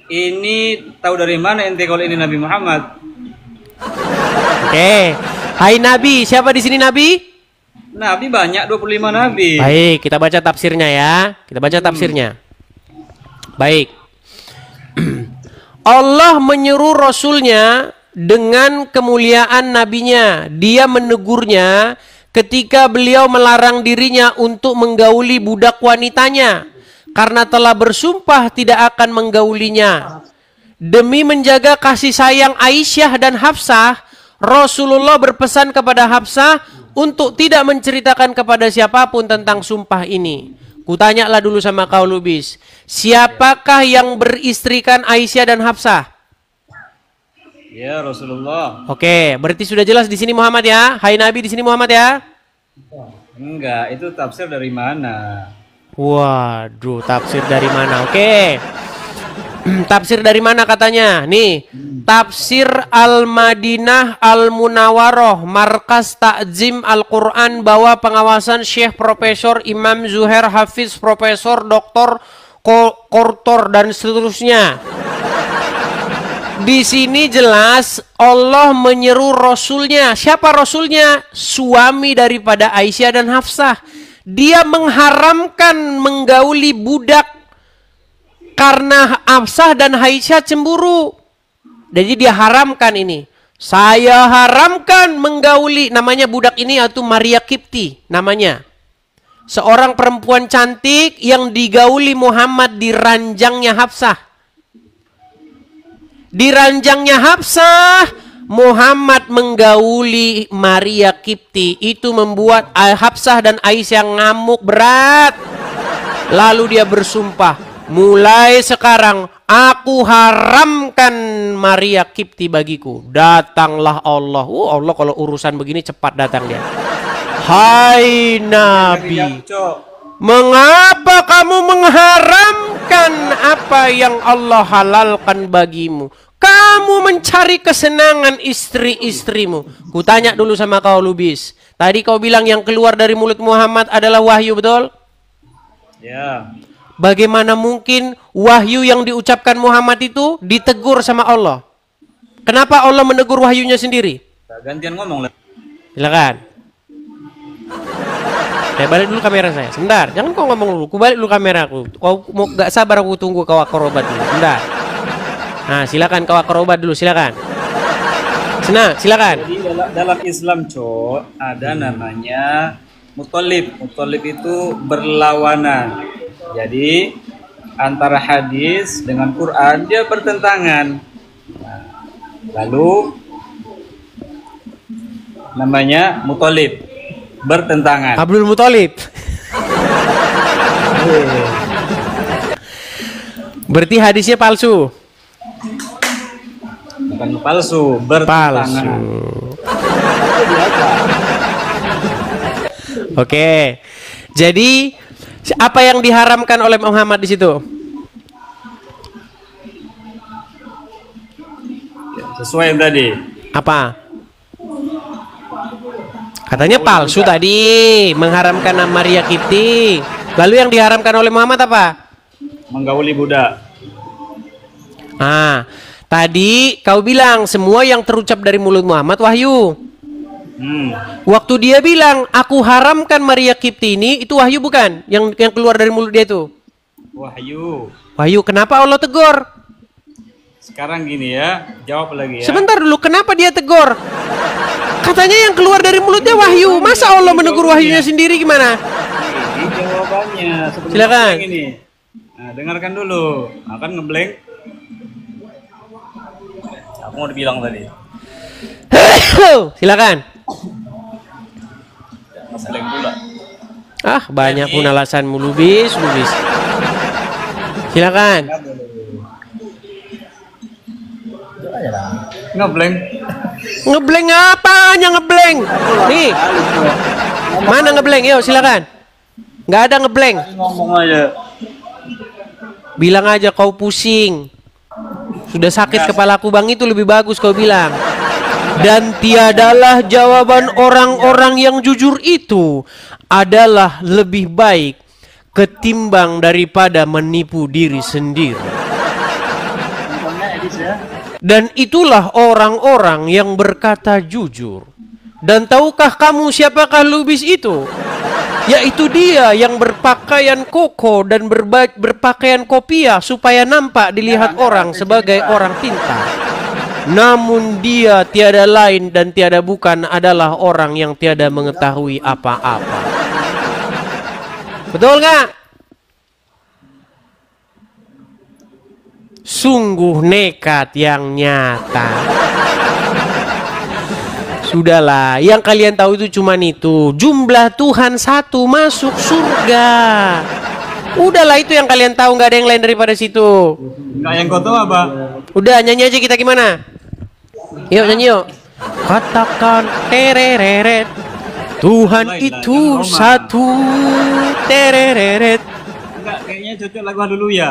Ini tahu dari mana ente kalau ini Nabi Muhammad?
Oke. Hai Nabi, siapa di sini Nabi?
Nabi banyak, 25 nabi.
Baik, kita baca tafsirnya ya. Kita baca tafsirnya. Baik. Allah menyeru Rasulnya dengan kemuliaan nabinya. Dia menegurnya ketika beliau melarang dirinya untuk menggauli budak wanitanya karena telah bersumpah tidak akan menggaulinya. Demi menjaga kasih sayang Aisyah dan Hafsah, Rasulullah berpesan kepada Hafsah untuk tidak menceritakan kepada siapapun tentang sumpah ini. Kutanyalah dulu sama kau Lubis, siapakah yang beristrikan Aisyah dan Hafsah?
Ya Rasulullah.
Oke, berarti sudah jelas di sini Muhammad ya. Hai Nabi di sini Muhammad ya.
Enggak, itu tafsir dari mana?
Waduh, tafsir dari mana? Oke. Tafsir dari mana katanya? Nih, Tafsir Al-Madinah Al-Munawwaroh, Markas Takzim Al-Quran, bawah pengawasan Syekh Profesor Imam Zuhair Hafiz, Profesor Dr. Kortor dan seterusnya. Di sini jelas Allah menyeru Rasulnya. Siapa Rasulnya? Suami daripada Aisyah dan Hafsah. Dia mengharamkan menggauli budak karena Hafsah dan Aisyah cemburu. Jadi dia haramkan ini. Saya haramkan menggauli, namanya budak ini yaitu Maria Kipti namanya. Seorang perempuan cantik yang digauli Muhammad di ranjangnya Hafsah. Di ranjangnya Hafsah, Muhammad menggauli Maria Kipti. Itu membuat Hafsah dan Aisyah ngamuk berat. Lalu dia bersumpah, mulai sekarang aku haramkan Maria Kipti bagiku. Datanglah Allah. Allah kalau urusan begini cepat datang dia. Hai Nabi, mengapa kamu mengharamkan apa yang Allah halalkan bagimu? Kamu mencari kesenangan istri-istrimu. Kutanya dulu sama kau Lubis. Tadi kau bilang yang keluar dari mulut Muhammad adalah wahyu, betul?
Ya.
Bagaimana mungkin wahyu yang diucapkan Muhammad itu ditegur sama Allah? Kenapa Allah menegur wahyunya sendiri?
Gantian ngomong lah.
Silakan. Saya balik dulu kamera saya. Sebentar, jangan kau ngomong dulu. Ku balik dulu kamera aku. Kau mau gak sabar aku tunggu kau akrobat dulu. Sebentar. Nah, silakan kau akrobat dulu, silakan. Senang, silakan.
Jadi dalam Islam, Cok, ada namanya muthalib. Muthalib itu berlawanan. Jadi antara hadis dengan Quran dia bertentangan. Nah, lalu namanya muthalib, bertentangan.
Abdul Muthalib. Berarti hadisnya palsu.
Bukan palsu, bertentangan.
Palsu. Oke. Jadi apa yang diharamkan oleh Muhammad di situ?
Sesuai yang tadi.
Apa? Katanya palsu tadi, mengharamkan Maria Kipti. Lalu yang diharamkan oleh Muhammad apa?
Menggauli budak.
Ah, tadi kau bilang semua yang terucap dari mulut Muhammad wahyu. Waktu dia bilang aku haramkan Maria Kipti ini, itu wahyu bukan? Yang keluar dari mulut dia itu?
Wahyu.
Wahyu. Kenapa Allah tegur?
Sekarang gini ya, jawab lagi ya.
Sebentar dulu, kenapa dia tegur? Katanya yang keluar dari mulutnya wahyu. Masa Allah menegur wahyunya sendiri gimana?
Ini jawabannya.
Silakan.
Ini. Nah, dengarkan dulu. Akan ngeblank. Aku mau dibilang tadi.
Silakan.
Blank pula.
Ah, banyak pun alasanmu Lubis. Silakan.
Ngeblank.
Ngeblank apanya ngeblank? Nih. Mana ngeblank? Yuk silakan. Nggak ada ngeblank.
Ngomong aja.
Bilang aja kau pusing. Sudah sakit kepalaku bang, itu lebih bagus kau bilang. Dan tiadalah jawaban orang-orang yang jujur itu adalah lebih baik ketimbang daripada menipu diri sendiri. Dan itulah orang-orang yang berkata jujur. Dan tahukah kamu siapakah Lubis itu? Yaitu dia yang berpakaian koko dan berpakaian kopiah supaya nampak dilihat orang sebagai orang pintar. Namun dia tiada lain dan tiada bukan adalah orang yang tiada mengetahui apa-apa. Betul nggak? Sungguh nekat yang nyata. Sudahlah, yang kalian tahu itu cuman itu. Jumlah Tuhan satu masuk surga. Udahlah, itu yang kalian tahu, nggak ada yang lain daripada situ.
Nggak, yang kau tahu apa?
Udah, nyanyi aja kita gimana? Yuk nyanyi yuk. Katakan tereret, Tuhan itu satu. Tereret.
Enggak, kayaknya cocok lagu Haleluya.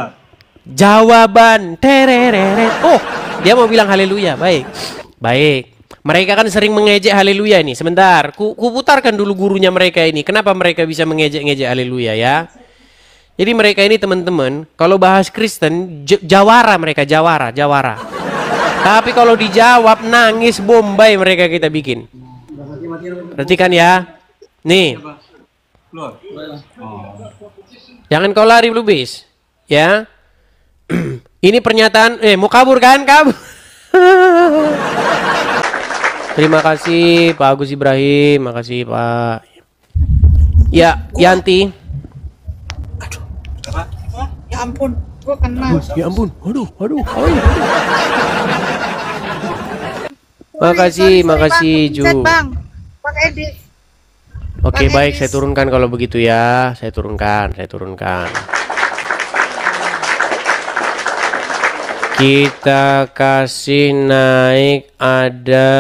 Jawaban tereret. Oh, dia mau bilang haleluya. Baik. Baik. Mereka kan sering mengejek haleluya ini. Sebentar, ku putarkan dulu gurunya mereka ini. Kenapa mereka bisa mengejek-ngejek haleluya ya? Jadi mereka ini teman-teman, kalau bahas Kristen, jawara mereka, jawara. Tapi kalau dijawab nangis Bombay mereka kita bikin. Perhatikan ya. Nih. Jangan kau lari Lubis. Ya. Ini pernyataan, mau kabur kan? Kabur. Terima kasih Pak Agus Ibrahim, makasih Pak. Ya, Yanti.
Ya ampun, gua kena.
Ya ampun, aduh. Makasih Ju.
Chat, Bang. Bang Edi.
Oke,
Bang
baik,
Edis.
saya turunkan kalau begitu ya. Saya turunkan. Kita kasih naik ada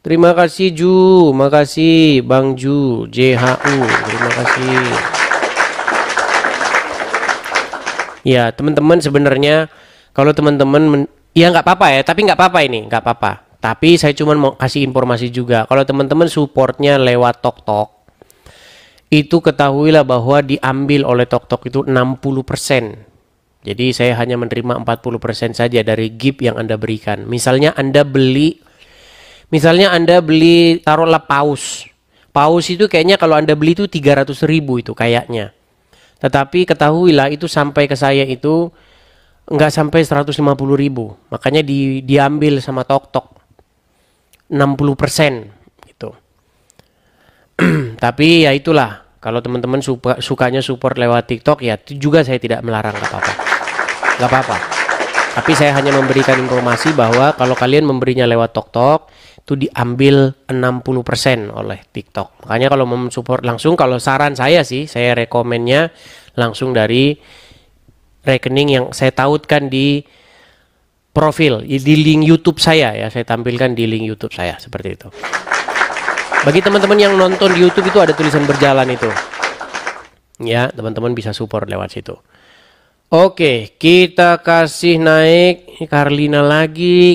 terima kasih Ju, makasih Bang Ju, JHU, terima kasih. Ya teman-teman sebenarnya kalau teman-teman ya nggak apa-apa ya, tapi nggak apa-apa ini, nggak apa-apa. Tapi saya cuma mau kasih informasi juga. Kalau teman-teman supportnya lewat TokTok, itu ketahuilah bahwa diambil oleh TokTok itu 60%. Jadi saya hanya menerima 40% saja dari gift yang Anda berikan. Misalnya Anda beli taruhlah paus. Paus itu kayaknya kalau Anda beli itu 300.000 itu kayaknya. Tetapi ketahuilah itu sampai ke saya itu nggak sampai 150.000. Makanya diambil sama TokTok 60% gitu. Tapi ya itulah, kalau teman-teman sukanya support lewat TikTok ya juga saya tidak melarang, nggak apa-apa. Tapi saya hanya memberikan informasi bahwa kalau kalian memberinya lewat TokTok itu diambil 60% oleh TikTok. Makanya kalau mau support langsung, kalau saran saya sih, saya rekomennya langsung dari rekening yang saya tautkan di profil, di link YouTube saya ya, saya tampilkan di link YouTube saya seperti itu. Bagi teman-teman yang nonton di YouTube itu ada tulisan berjalan itu. Ya, teman-teman bisa support lewat situ. Oke, kita kasih naik Karlina lagi.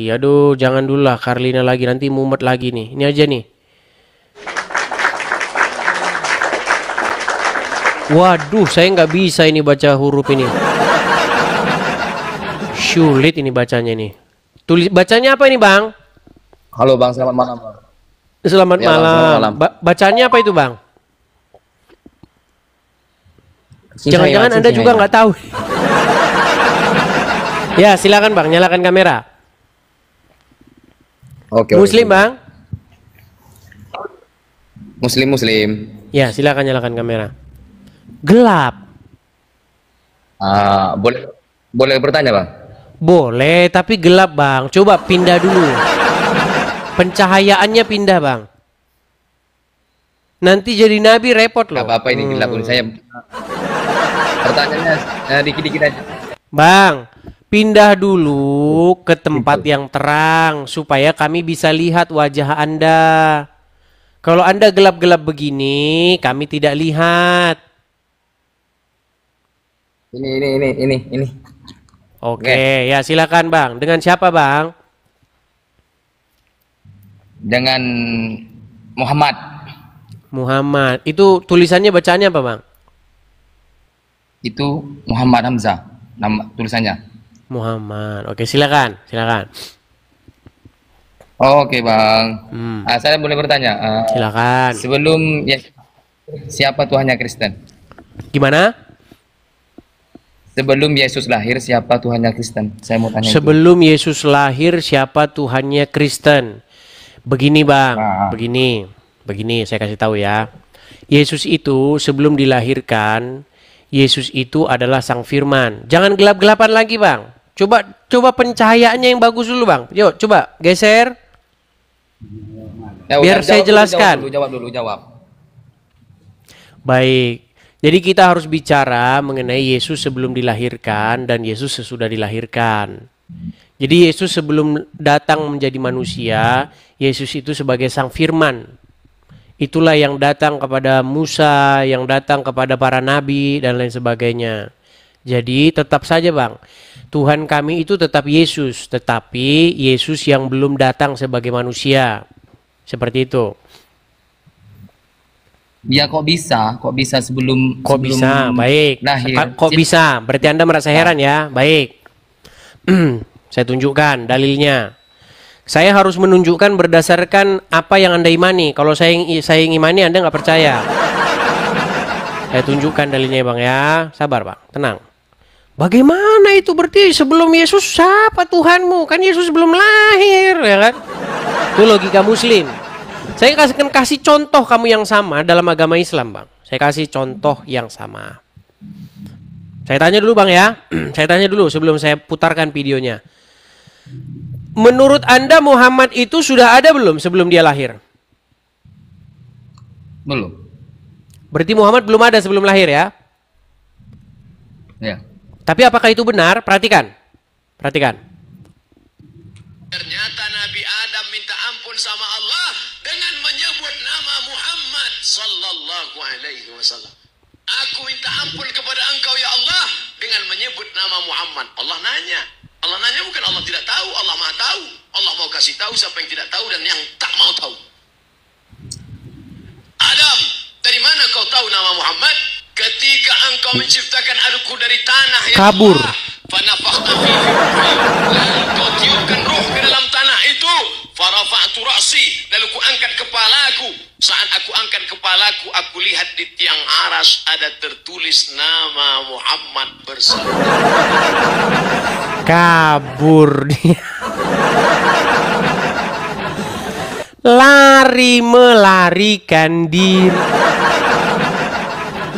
Aduh, jangan dulu lah Karlina lagi, nanti mumet lagi nih. Ini aja nih. Waduh, saya nggak bisa ini baca huruf ini. Sulit ini bacanya nih. Bacanya apa ini, Bang?
Halo Bang, selamat malam Bang.
Selamat
Ya, Bang,
malam.
selamat malam.
Bacanya apa itu, Bang?
Cincai,
Jangan-jangan
Bang,
Anda
cincai,
juga
Bang.
nggak tahu. Ya, silakan Bang, nyalakan kamera.
Oke.
Muslim, Bang?
Muslim.
Ya, silakan nyalakan kamera. Gelap.
Boleh bertanya Bang?
Boleh, tapi gelap, Bang. Coba pindah dulu. Pencahayaannya pindah, Bang. Nanti jadi nabi repot loh.
Gak apa-apa ini gelap saya. Pertanyaannya dikit-dikit aja.
Bang, pindah dulu ke tempat yang terang supaya kami bisa lihat wajah Anda. Kalau Anda gelap-gelap begini, kami tidak lihat.
Ini.
Oke, ya silakan Bang. Dengan siapa, Bang?
Dengan Muhammad.
Muhammad. Itu tulisannya bacaannya apa, Bang?
Itu Muhammad Hamzah nama tulisannya.
Muhammad. Oke, silakan.
Oke Bang. Saya boleh bertanya.
Silakan.
Sebelum siapa Tuhannya Kristen?
Gimana?
Sebelum Yesus lahir siapa Tuhannya Kristen? Saya mau tanya itu.
Sebelum Yesus lahir siapa Tuhannya Kristen? Begini, Bang. Begini saya kasih tahu ya. Yesus itu sebelum dilahirkan, Yesus itu adalah Sang Firman. Jangan gelap-gelapan lagi, Bang. Coba pencahayaannya yang bagus dulu, Bang. Yuk, coba geser. Biar saya jelaskan.
Jawab.
Baik. Jadi kita harus bicara mengenai Yesus sebelum dilahirkan dan Yesus sesudah dilahirkan. Jadi Yesus sebelum datang menjadi manusia, Yesus itu sebagai Sang Firman. Itulah yang datang kepada Musa, yang datang kepada para nabi dan lain sebagainya. Jadi tetap saja, Bang, Tuhan kami itu tetap Yesus, tetapi Yesus yang belum datang sebagai manusia. Seperti itu.
Ya kok bisa sebelum
Bisa? Baik.
lahir.
Kok bisa? Berarti Anda merasa heran ya? Baik. Saya tunjukkan dalilnya. Saya harus menunjukkan berdasarkan apa yang Anda imani. Kalau saya yang imani, Anda nggak percaya. Saya tunjukkan dalilnya Bang ya. Sabar Bang, tenang. Bagaimana itu berarti sebelum Yesus siapa Tuhanmu? Kan Yesus belum lahir ya kan? Itu logika muslim. Saya akan kasih contoh kamu yang sama dalam agama Islam Bang. Saya kasih contoh yang sama. Saya tanya dulu Bang ya. Saya tanya dulu sebelum saya putarkan videonya. Menurut Anda Muhammad itu sudah ada belum sebelum dia lahir?
Belum.
Berarti Muhammad belum ada sebelum lahir ya?
Ya.
Tapi apakah itu benar? Perhatikan. Perhatikan.
Ternyata Nabi Adam minta ampun sama Allah dengan menyebut nama Muhammad sallallahu alaihi wasallam. Aku minta ampun kepada engkau ya Allah dengan menyebut nama Muhammad. Allah nanya bukan Allah tidak tahu, Allah Maha tahu. Allah mau kasih tahu siapa yang tidak tahu dan yang tak mau tahu. Adam, dari mana kau tahu nama Muhammad? Ketika engkau menciptakan adukku dari tanah yang
kabur.
Fanafakhta fihi lalu kau tiupkan ruh ke dalam tanah itu. Farafa'tu ra'si, lalu ku angkat kepalaku. Saat aku angkat kepalaku, aku lihat di tiang aras ada tertulis nama Muhammad bersama.
Kabur dia. Lari melarikan diri.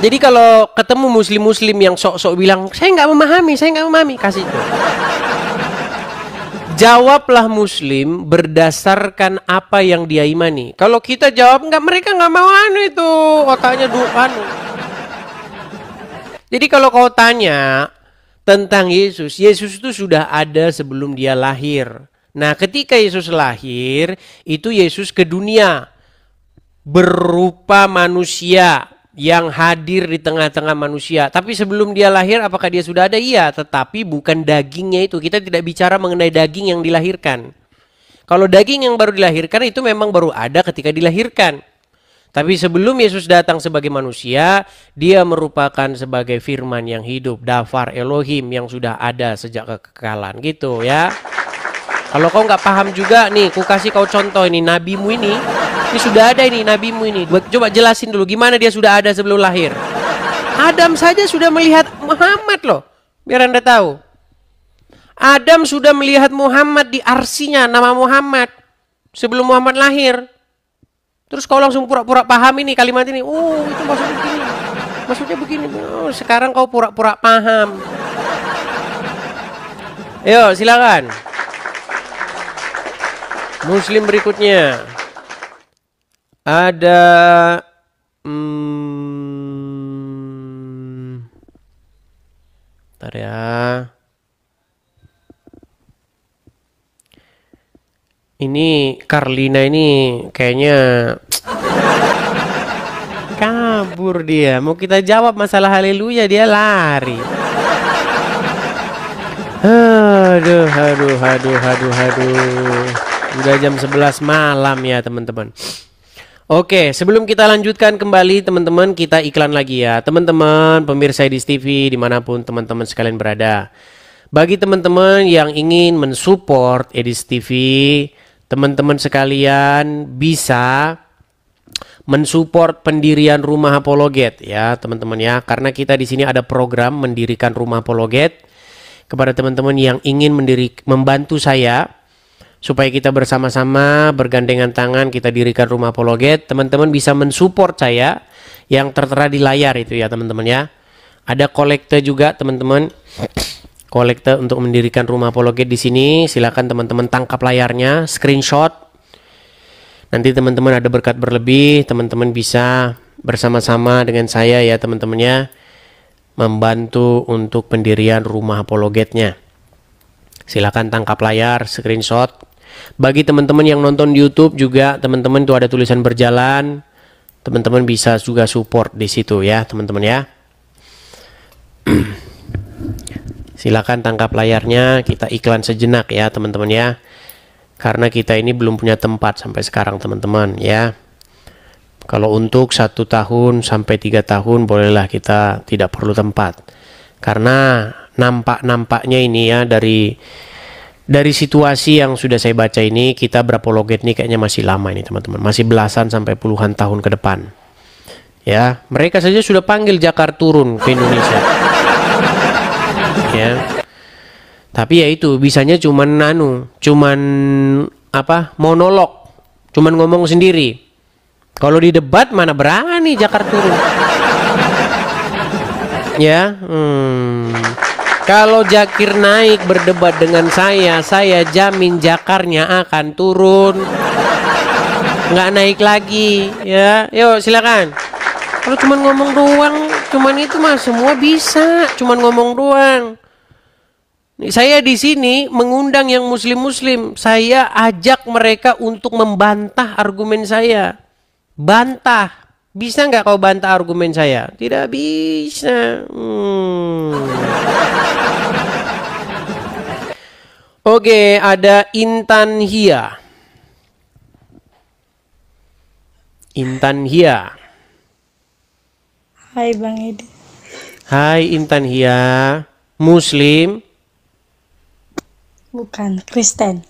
Jadi kalau ketemu muslim-muslim yang sok-sok bilang saya nggak memahami, kasih itu. Jawablah muslim berdasarkan apa yang dia imani. Kalau kita jawab nggak, mereka nggak mau itu otaknya Jadi kalau kau tanya tentang Yesus, Yesus itu sudah ada sebelum dia lahir. Nah, ketika Yesus lahir, itu Yesus ke dunia berupa manusia yang hadir di tengah-tengah manusia. Tapi sebelum dia lahir, apakah dia sudah ada? Iya, tetapi bukan dagingnya itu. Kita tidak bicara mengenai daging yang dilahirkan. Kalau daging yang baru dilahirkan itu memang baru ada ketika dilahirkan. Tapi sebelum Yesus datang sebagai manusia, dia merupakan sebagai firman yang hidup, Dafar Elohim yang sudah ada sejak kekekalan gitu ya. Kalau kau nggak paham juga nih, ku kasih kau contoh ini nabimu ini sudah ada ini nabimu ini. Coba jelasin dulu gimana dia sudah ada sebelum lahir. Adam saja sudah melihat Muhammad loh, biar Anda tahu. Adam sudah melihat Muhammad di arsinya, nama Muhammad sebelum Muhammad lahir. Terus kau langsung pura-pura paham ini kalimat ini. Oh, itu maksudnya begini. Maksudnya begini. Oh, sekarang kau pura-pura paham. Ayo, silakan. Muslim berikutnya. Ada bentar ya. Ini Carlina ini kayaknya kabur dia. Mau kita jawab masalah haleluya dia lari. Aduh. Udah jam 11 malam ya teman-teman. Oke, sebelum kita lanjutkan kembali teman-teman, kita iklan lagi ya. Teman-teman pemirsa Edis TV dimanapun teman-teman sekalian berada. Bagi teman-teman yang ingin mensupport Edis TV, teman-teman sekalian bisa mensupport pendirian Rumah Apologet ya teman-teman ya. Karena kita di sini ada program mendirikan Rumah Apologet. Kepada teman-teman yang ingin membantu saya supaya kita bersama-sama bergandengan tangan kita dirikan Rumah Apologet, teman-teman bisa mensupport saya yang tertera di layar itu ya teman-teman ya. Ada kolekte juga teman-teman. Kolekte untuk mendirikan Rumah Apologet di sini. Silakan teman-teman tangkap layarnya, screenshot. Nanti teman-teman ada berkat berlebih, teman-teman bisa bersama-sama dengan saya ya teman-teman ya, membantu untuk pendirian Rumah Apologetnya. Silakan tangkap layar, screenshot. Bagi teman-teman yang nonton di YouTube juga, teman-teman itu ada tulisan berjalan. Teman-teman bisa juga support di situ ya, teman-teman ya. Silakan tangkap layarnya, kita iklan sejenak ya, teman-teman ya. Karena kita ini belum punya tempat sampai sekarang, teman-teman ya. Kalau untuk 1 tahun sampai 3 tahun bolehlah kita tidak perlu tempat. Karena nampaknya ini ya dari situasi yang sudah saya baca ini, kita berapologet ini kayaknya masih lama ini teman-teman. Masih belasan sampai puluhan tahun ke depan. Ya, mereka saja sudah panggil Jakar turun ke Indonesia. Ya. Tapi ya itu bisanya cuman monolog, cuman ngomong sendiri. Kalau di debat mana berani Jakar turun. Ya, kalau Jakir naik berdebat dengan saya jamin Jakarnya akan turun, nggak naik lagi. Ya, yuk silakan. Kalau cuman ngomong doang, cuman itu mah semua bisa, cuman ngomong doang. Saya di sini mengundang yang muslim-muslim, saya ajak mereka untuk membantah argumen saya. Bantah. Bisa nggak kau bantah argumen saya? Tidak bisa. Oke, ada Intan Hia. Intan Hia.
Hai Bang Edi.
Hai Intan Hia. Muslim?
Bukan, Kristen.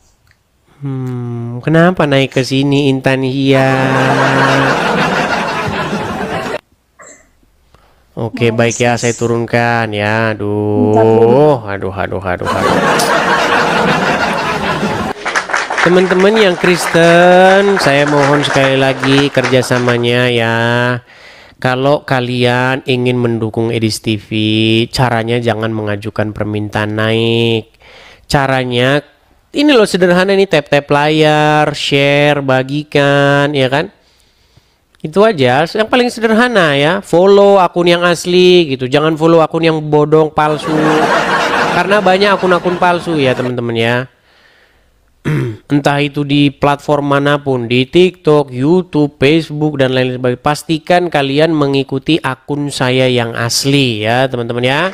Kenapa naik ke sini Intan Hia? Oke, baik ya, saya turunkan ya. Aduh. Teman-teman yang Kristen, saya mohon sekali lagi kerjasamanya ya. Kalau kalian ingin mendukung Edis TV, caranya jangan mengajukan permintaan naik. Caranya ini loh sederhana, nih tap-tap layar, share, bagikan, ya kan? Itu aja, yang paling sederhana ya. Follow akun yang asli gitu, jangan follow akun yang bodong, palsu. Karena banyak akun-akun palsu ya teman-teman ya. Entah itu di platform manapun, di TikTok, YouTube, Facebook, dan lain sebagainya. Pastikan kalian mengikuti akun saya yang asli ya teman-teman ya.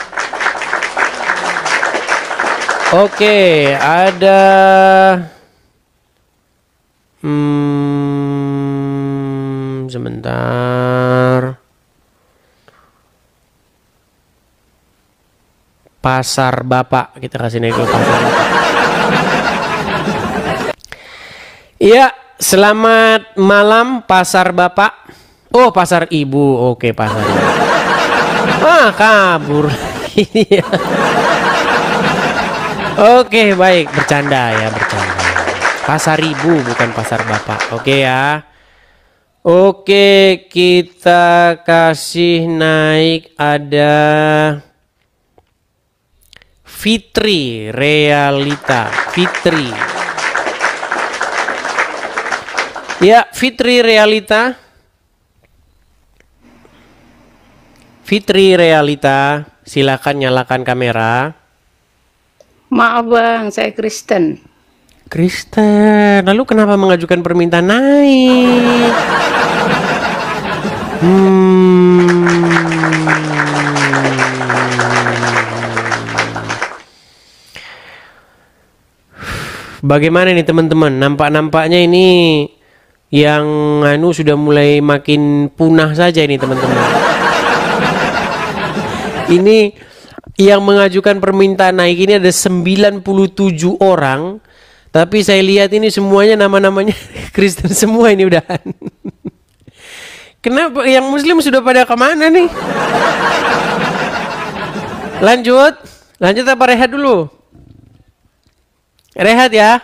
Oke, ada sebentar. Pasar Bapak, kita kasih naik ke pasar Bapak. Iya, selamat malam Pasar Bapak. Oh, Pasar Ibu. Oke, Pasar Ibu. Kabur. Iya. Oke, baik, bercanda ya, bercanda. Pasar Ibu bukan Pasar Bapak. Oke ya. Oke, kita kasih naik ada Fitri Realita. Fitri. Ya, Fitri Realita. Fitri Realita, silakan nyalakan kamera.
Maaf Bang, saya Kristen.
Kristen, lalu kenapa mengajukan permintaan naik? Bagaimana nih teman-teman? Nampak-nampaknya ini yang sudah mulai makin punah saja ini teman-teman. Ini yang mengajukan permintaan naik ini ada 97 orang. Tapi saya lihat ini semuanya nama-namanya Kristen semua ini udahan. Kenapa yang Muslim sudah pada kemana nih? Lanjut apa rehat dulu? Rehat ya.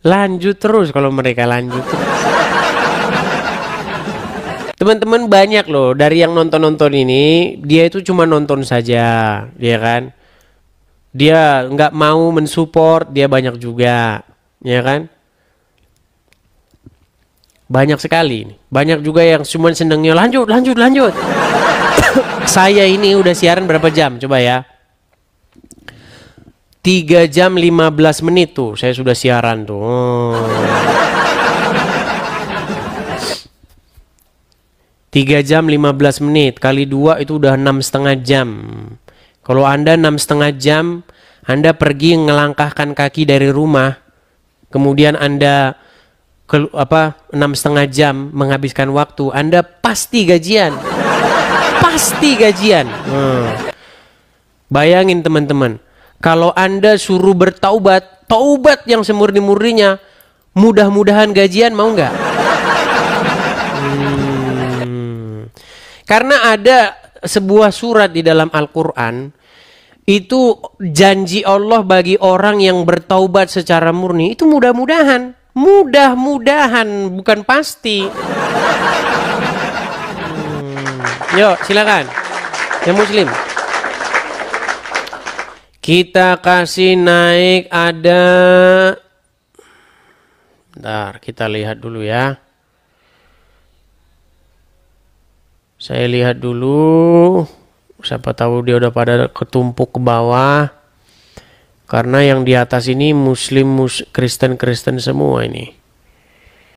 Lanjut terus kalau mereka lanjut terus. Teman-teman banyak loh dari yang nonton-nonton ini, dia itu cuma nonton saja, dia kan. Dia nggak mau mensupport, dia banyak juga, ya kan. Banyak sekali ini. Banyak juga yang cuma senengnya lanjut. Saya ini udah siaran berapa jam? Coba ya. 3 jam 15 menit tuh saya sudah siaran tuh. 3 jam 15 menit kali 2 itu udah 6,5 jam. Kalau Anda 6,5 jam, Anda pergi ngelangkahkan kaki dari rumah, kemudian Anda 6,5 jam menghabiskan waktu, Anda pasti gajian. Pasti gajian. Bayangin teman-teman, kalau Anda suruh bertaubat, taubat yang semurni-murninya, mudah-mudahan gajian, mau nggak? Karena ada sebuah surat di dalam Al-Quran, itu janji Allah bagi orang yang bertaubat secara murni, itu mudah-mudahan. Mudah-mudahan, bukan pasti. Yuk, silakan. Yang Muslim. Kita kasih naik ada. Bentar, kita lihat dulu ya. Saya lihat dulu. Siapa tahu dia udah pada ketumpuk ke bawah. Karena yang di atas ini Muslim, Kristen semua ini.